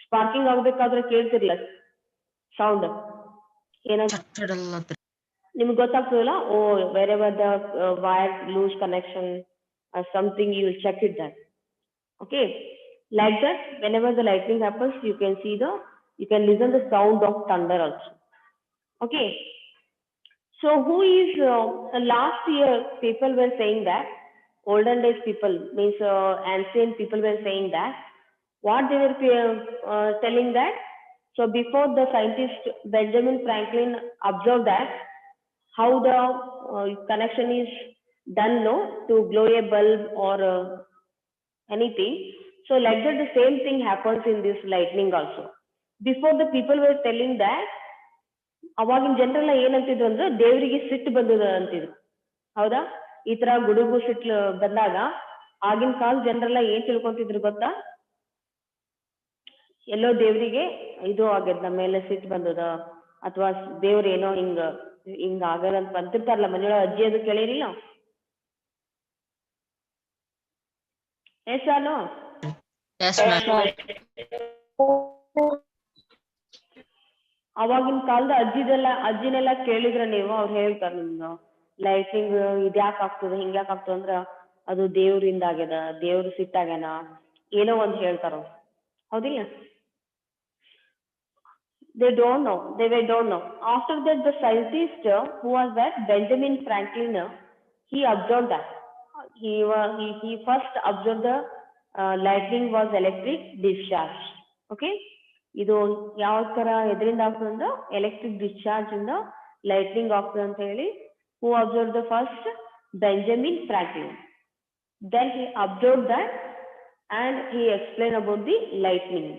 Sparking ಆಗಬೇಕಾದ್ರೆ ಕೇಳ್ತಿರ್ಲ sound ಏನಂತ ಚಟ್ಟಡಲ್ಲ ನಿಮ್ಗೆ ಗೊತ್ತಾಗ್ತದಲ್ಲ, oh wherever the wire loose connection something, you will check it that. Okay, like that whenever the lightning happens, you can listen the sound of thunder also. Okay, so who is last year people were saying that, olden days people means ancient people were saying that, what they were telling that, so before the scientist Benjamin Franklin observed that how the connection is done, no, to blow a bulb or anything. So like that the same thing happens in this lightning also. Before the people were telling that, ಅವಾಗಿನ ಜನರೆಲ್ಲ ಏನಂತಿದ್ರು ಅಂದ್ರೆ ದೇವರಿಗೆ ಸಿಟ್ಟು ಬಂದದ ಅಂತಿದ್ರು. ಹೌದಾ? ಈ ತರ ಗುಡುಗು ಸಿಟ್ಟು ಬಂದಾಗ ಆಗಿನ ಕಾಲ ಜನರೆಲ್ಲ ಏನ್ ತಿಳ್ಕೊಂತಿದ್ರು ಗೊತ್ತಾ? ಎಲ್ಲೋ ದೇವರಿಗೆ ಇದು ಆಗ್ಯದ, ನಮ್ಮ ಮೇಲೆ ಸಿಟ್ಟು ಬಂದದ, ಅಥವಾ ದೇವ್ರ ಏನೋ ಹಿಂಗ ಆಗದ ಅಂತ ಅಂತಿರ್ತಾರಲ್ಲ ಮನೆಯೊಳಗೆ. ಅಜ್ಜಿ ಅದು ಕೇಳಿರಿಲ್ಲ? ಎಸ್ ಅಲ್ಲೋ? Yes, ma'am. ಅವಾಗಿನ ಕಾಲದ ಅಜ್ಜಿನೆಲ್ಲ ಕೇಳಿದ್ರ ನೀವು, ಅವ್ರು ಹೇಳ್ತಾರ ನಿಮ್ಗೆ ಲೈಟಿಂಗ್ ಇದ್ಯಾಕ್ ಆಗ್ತದ ಹಿಂಗ್ಯಾಕ್ ಆಗ್ತದ ಅಂದ್ರ ಅದು ದೇವ್ರಿಂದ ಆಗ್ಯದ, ದೇವ್ರ ಸಿಟ್ಟಾಗ್ಯಾನ, ಏನೋ ಒಂದ್ ಹೇಳ್ತಾರ. ಹೌದಿಲ್ಲ? They don't know. Don't know. After that, the scientist who was that Benjamin Franklin, he observed that. He first observed the lightning was electric discharge. Okay, ಇದು ಯಾವ ತರ ಎದರಿಂದ ಆಗ್ತದೆ ಅಂದ್ರೆ ಎಲೆಕ್ಟ್ರಿಕ್ ಡಿಸ್ಚಾರ್ಜ್ ಇಂದ ಲೈಟ್ನಿಂಗ್ ಆಗ್ತದೆ ಅಂತ ಹೇಳಿ who observe the first Benjamin Franklin. Then he observed that and he explained about the lightning.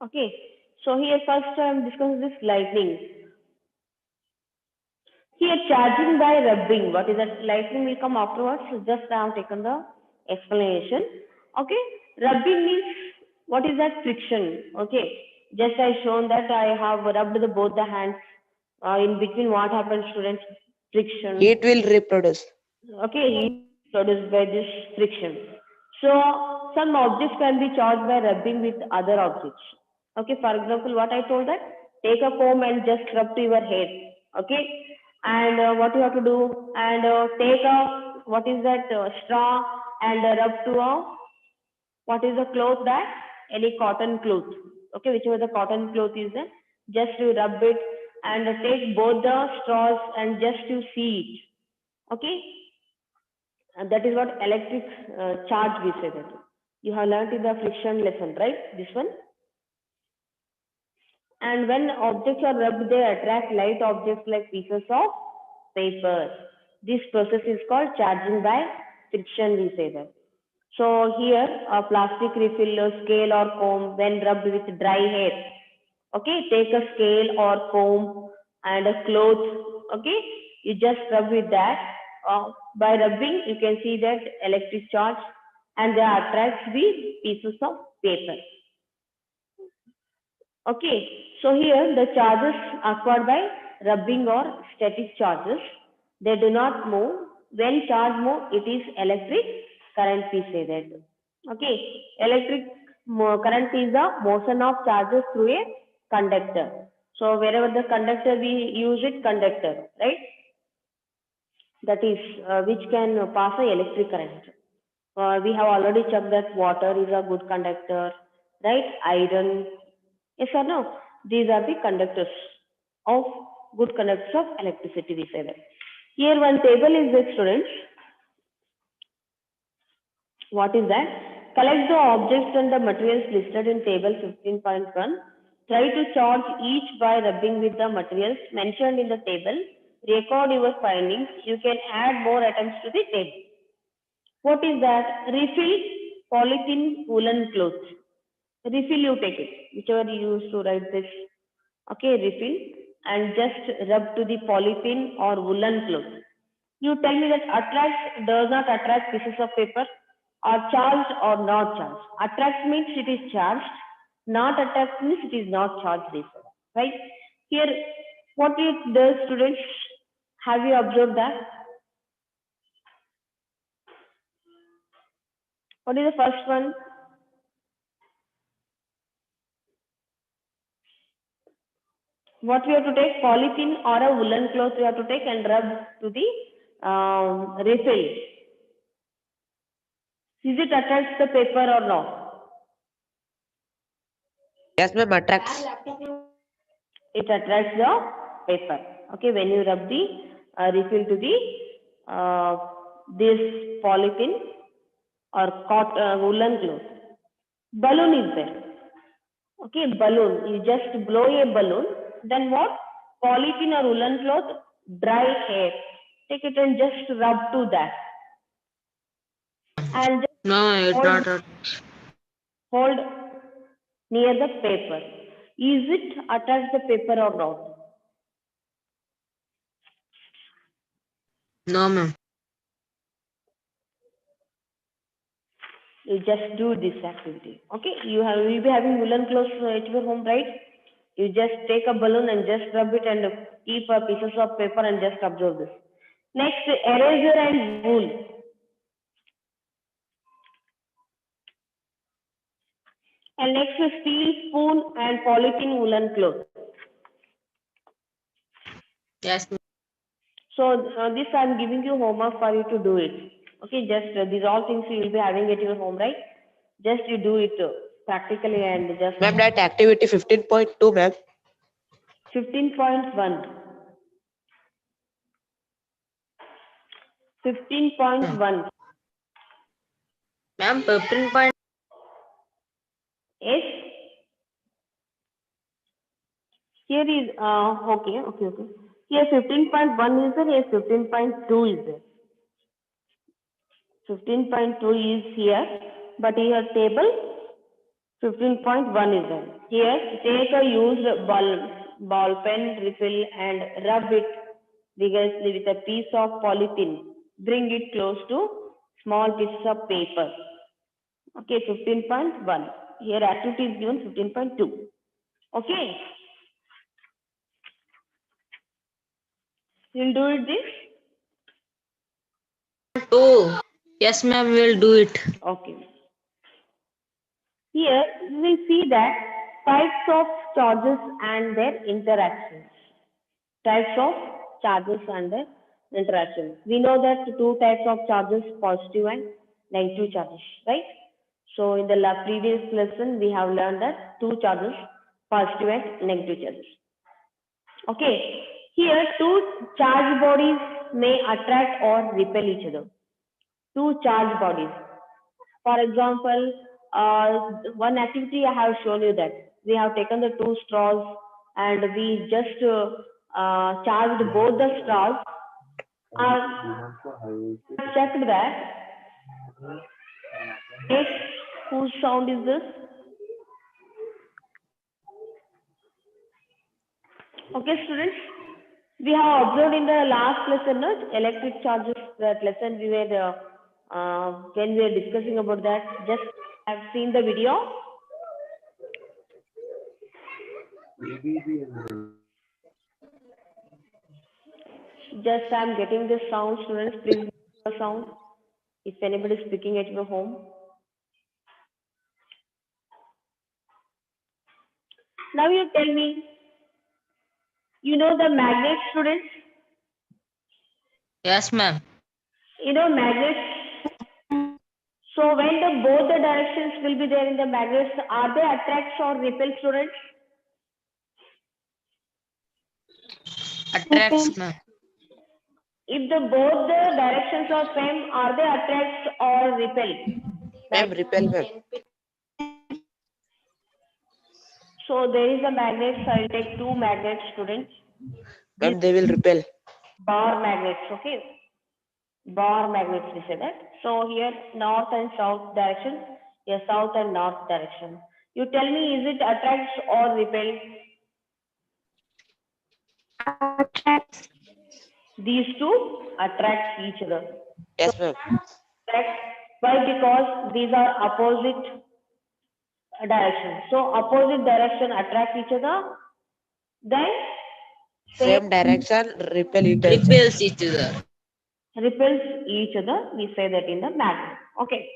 Okay, so here first I am discussing this lightning. Here charging by rubbing. What is that? Lightning will come afterwards. Just I have taken the explanation. Okay, rubbing means what is that friction? Okay, just I shown that I have rubbed both the hands. In between, what happens, students? Friction. Heat will reproduce. Okay, heat produced by this friction. So some objects can be charged by rubbing with other objects. Okay, for example, what I told that take a comb and just rub to your head. Okay, and what you have to do, and take a what is that straw and rub to a what is the cloth, that any cotton cloth. Okay, whichever the cotton cloth is there, just to rub it and take both the straws and just to see it. Okay, and that is what electric charge we say that. You have learnt in the friction lesson, right? This one. And when objects are rubbed, they attract light objects like pieces of paper. This process is called charging by friction, we say that. So here, a plastic refill, a scale or comb, when rubbed with dry hair. Okay, take a scale or comb and a cloth. Okay, you just rub with that. By rubbing, you can see that electric charge and they attract the pieces of paper. Okay, so here the charges acquired by rubbing or static charges, they do not move. When charge move, it is electric current, we say that. Okay, electric current is the motion of charges through a conductor. So wherever the conductor, we use it conductor, right? That is which can pass a electric current. We have already checked that water is a good conductor, right? Iron, yes or no? These are the conductors of good conductors of electricity, we say that. Here one table is there, students. What is that? Collect the objects and the materials listed in table 15.1. Try to charge each by rubbing with the materials mentioned in the table. Record your findings. You can add more items to the table. What is that? Refill polythene woolen cloth. Refill, you take it, whichever you use to write this. Okay, refill and just rub to the polythene or woolen cloth. You tell me that attracts, does not attract pieces of paper, or charged or not charged. Attract means it is charged, not attract means it is not charged, therefore. Right? Here, what it does, students, have you observed that? What is the first one? What we have to take? Polythene or a woolen cloth we have to take and rub to the refill. Is it attracts the paper or not? Yes, ma'am, attracts. It attracts the paper. Okay, when you rub the refill to the this polythene or woolen cloth. Balloon is there. Okay, balloon. You just blow a balloon. Then what? Polythene or woolen cloth, dry hair. Take it and just rub to that. And just No, it's hold, not. hold near the paper. Is it attached the paper or not? No, ma'am. You just do this activity. Okay, you will be having woolen clothes at your home, right? You just take a balloon and just rub it and keep pieces of paper and just observe this. Next, eraser and wool. And next is steel spoon and polythene woolen cloth. Yes, ma'am. So this I'm giving you homework for you to do it. Okay, just these all things you will be having at your home, right? Just you do it practically and just Ma'am, that activity 15.2, ma'am. 15.1. 15.1. Ma'am, 15 point. Yes. Here is okay. Here 15.1 is there. Here 15.2 is there. 15.2 is here, but here table 15.1 is there. Here take a used ball pen refill and rub it vigorously with a piece of polythene. Bring it close to small pieces of paper. Okay, 15.1. Here activity is given 15.2. Okay. You'll do it this? Oh, yes, ma'am, we'll do it. Okay. Here we will see that types of charges and their interactions. Types of charges and their interactions. We know that two types of charges, positive and negative charges, right? So in the previous lesson, we have learned that two charges, positive and negative charges. Okay, here two charged bodies may attract or repel each other. Two charged bodies. For example, one activity I have shown you that we have taken the two straws and we just charged both the straws. Checked that. Yes, whose sound is this? Okay, students. We have observed in the last lesson, no, electric charges. That lesson we were when we were discussing about that. Just have seen the video. Just I'm getting this sound, students. Please mute the sound. If anybody is speaking at your home. Now you tell me. You know the magnet, students. Yes, ma'am. You know magnets. So when both the directions will be there in the magnets, are they attracts or repel, students? Attracts, ma'am. If both the directions are same, are they attracts or repel? Ma'am, repel, ma'am. So there is a magnet. So I'll take two magnets, students. Ma'am, they will repel. Bar magnets, okay? Bar magnets, we say that. So here north and south direction. Here south and north direction. You tell me, is it attracts or repel? Attracts. These two attract each other. Yes, ma'am. Attract. Why? Because these are opposite directions. So opposite direction attract each other. Then Same direction, repel each other. Repels each other. repels each other. We say that in the magnet. Okay.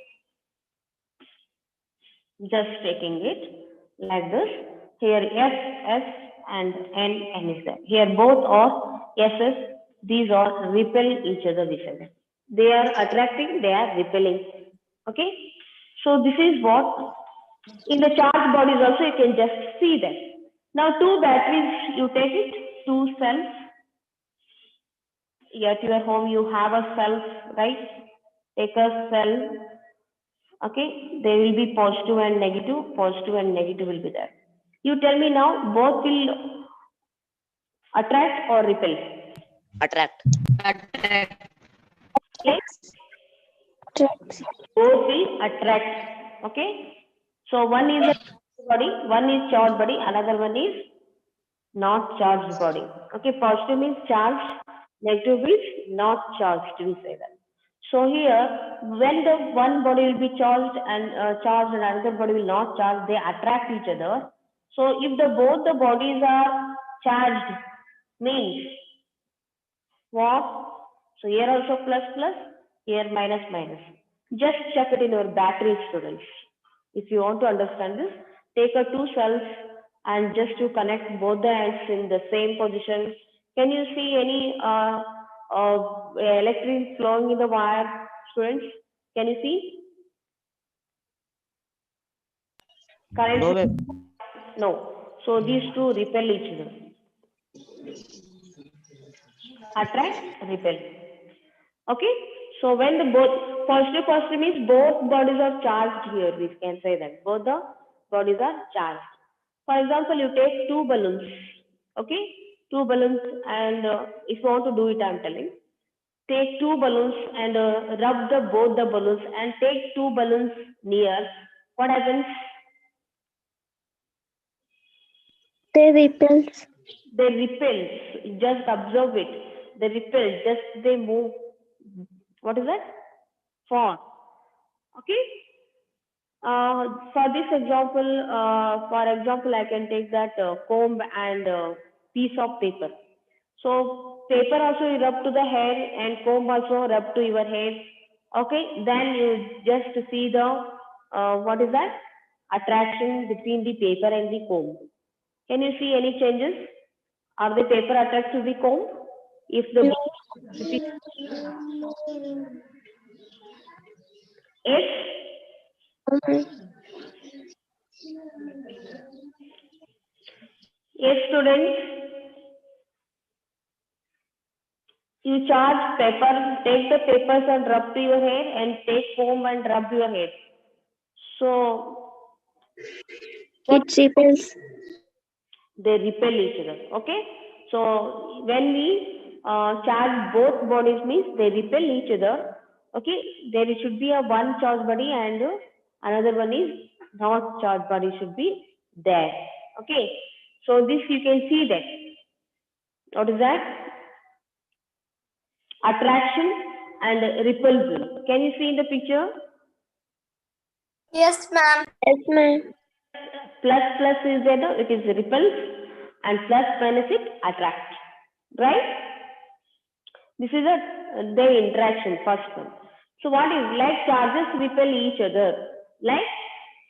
Just taking it like this. Here S, S and N is there. Here both are S's. These are repel each other. We say that. They are attracting, they are repelling. Okay. So this is what in the charged bodies also you can just see that. Now two batteries, you take it, two cells. At your home you have a cell, right? Take a cell. Okay, they will be positive and negative will be there. You tell me now, both will attract or repel? Attract. Attract. Okay, both will attract. Okay, so one is a body, one is charged body, another one is not charged body. Okay, positive means charged, negative means not charged. We say that. So here, when the one body will be charged and another body will not charge, they attract each other. So if both the bodies are charged, means what? So here also plus plus, here minus minus. Just check it in your battery, students. If you want to understand this, take a two cells and just to connect both the ends in the same position. Can you see any electricity flowing in the wire, students? Can you see? Current? No, ma'am. No. So these two repel each other. Attract, repel. Okay. So when the both positive means both bodies are charged here, we can say that both the bodies are charged. For example, you take two balloons. Okay, two balloons, and if you want to do it, I'm telling. Take two balloons and rub both the balloons and take two balloons near. What happens? They repels. They repel. Just observe it. They repel. Just they move. What is that? Form. Okay. For this example, I can take that comb and piece of paper. So paper also you rub to the hair and comb also rub to your hair. Okay, then you just see the what is that attraction between the paper and the comb. Can you see any changes? Are the paper attached to the comb? If the yes, yes, students, you charge paper, take the papers and rub to your hair, and take comb and rub your hair. So what It repels. they repel each other. Okay, so when we charge both bodies means they repel each other. Okay, there should be a one charged body and another one is not charged body should be there. Okay, so this you can see that. What is that? Attraction and repulsion. Can you see in the picture? Yes, ma'am. Yes, ma'am. Plus plus is there, no? It is repulse, and plus minus it attract, right? This is the interaction first one. So what is like charges repel each other? Like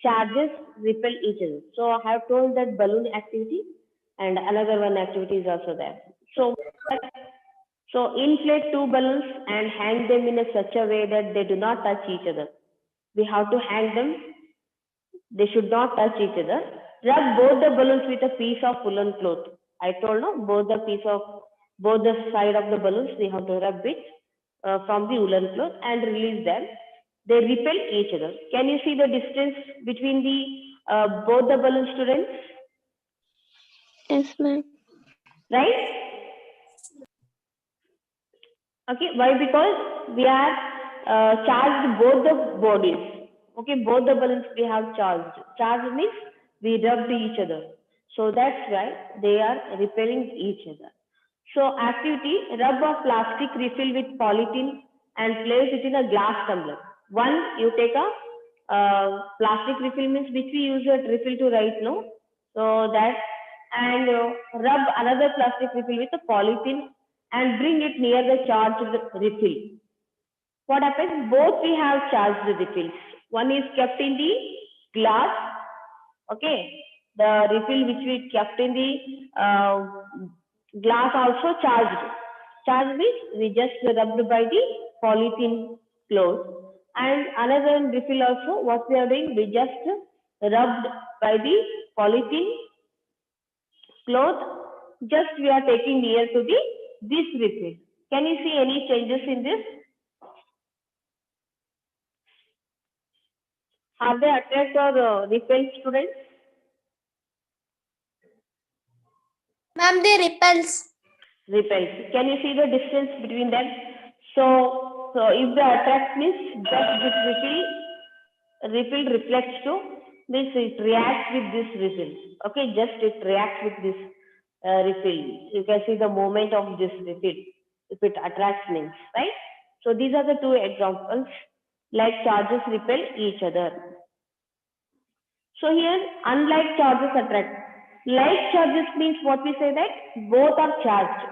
charges repel each other. So I have told that balloon activity and another one activity is also there. So inflate two balloons and hang them in a such a way that they do not touch each other. We have to hang them. They should not touch each other. Rub both the balloons with a piece of woolen cloth. I told no, both the side of the balloons we have to rub it from the woolen cloth and release them. They repel each other. Can you see the distance between the both the balloon, students? Yes, ma'am. Right? Okay, why? Because we are charged both the bodies. Okay, both the balloons we have charged. Charged means we rub each other. So that's why they are repelling each other. So activity, rub a plastic refill with polythene and place it in a glass tumbler. One, you take a plastic refill means which we use a refill to write, no? So that, and rub another plastic refill with a polythene and bring it near the charged refill. What happens? Both we have charged refills. One is kept in the glass, okay. The refill which we kept in the glass also charged. Charged means we just rubbed by the polythene cloth. And another refill also, what we are doing, we just rubbed by the polythene cloth, just we are taking near to the this refill. Can you see any changes in this? Are they attract or repel, students? Ma'am, they repels. Repels. Can you see the distance between them? So if the attract means just this refill reflects to this, it reacts with this refill. Okay, just it reacts with this refill. You can see the movement of this refill if it attracts means, right? So these are the two examples like charges repel each other. So here, unlike charges attract. Like charges means what we say that both are charged.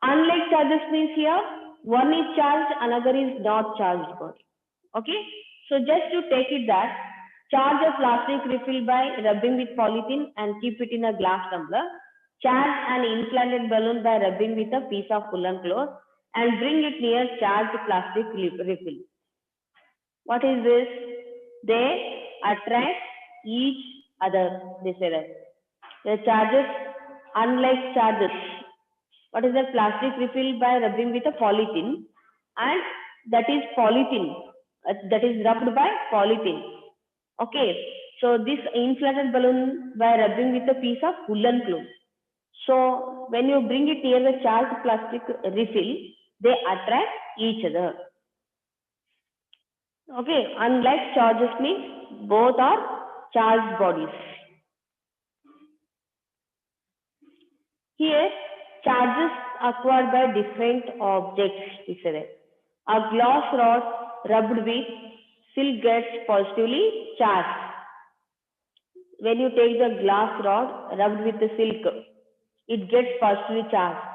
Unlike charges means here, one is charged, another is not charged body. Okay, so just to take it that, charge a plastic refill by rubbing with polythene and keep it in a glass tumbler. Charge an inflated balloon by rubbing with a piece of woolen cloth and bring it near charged plastic refill. What is this? They attract each other. They say that. The charges, unlike charges. What is that? Plastic refill by rubbing with a polythene, and that is polythene. That is rubbed by polythene. Okay. So this inflated balloon by rubbing with a piece of woolen cloth. So when you bring it near the charged plastic refill, they attract each other. Okay, unlike charges means both are charged bodies. Here, charges acquired by different objects. A glass rod rubbed with silk gets positively charged. When you take the glass rod rubbed with the silk, it gets positively charged.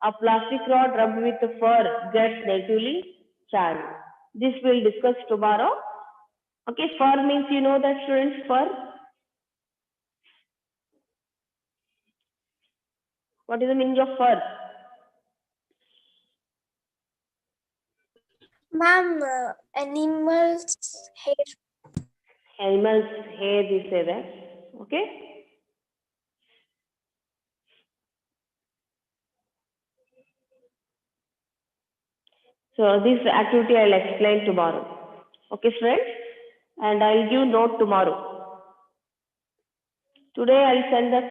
A plastic rod rubbed with the fur gets negatively charged. This we'll discuss tomorrow. Okay, fur means you know that students, fur. What is the meaning of fur? Ma'am, animals hair. Animals hair, we say that. Okay. So this activity I'll explain tomorrow. Okay, friends? And I'll give note tomorrow. Today I'll send the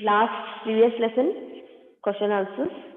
last previous lesson question answers.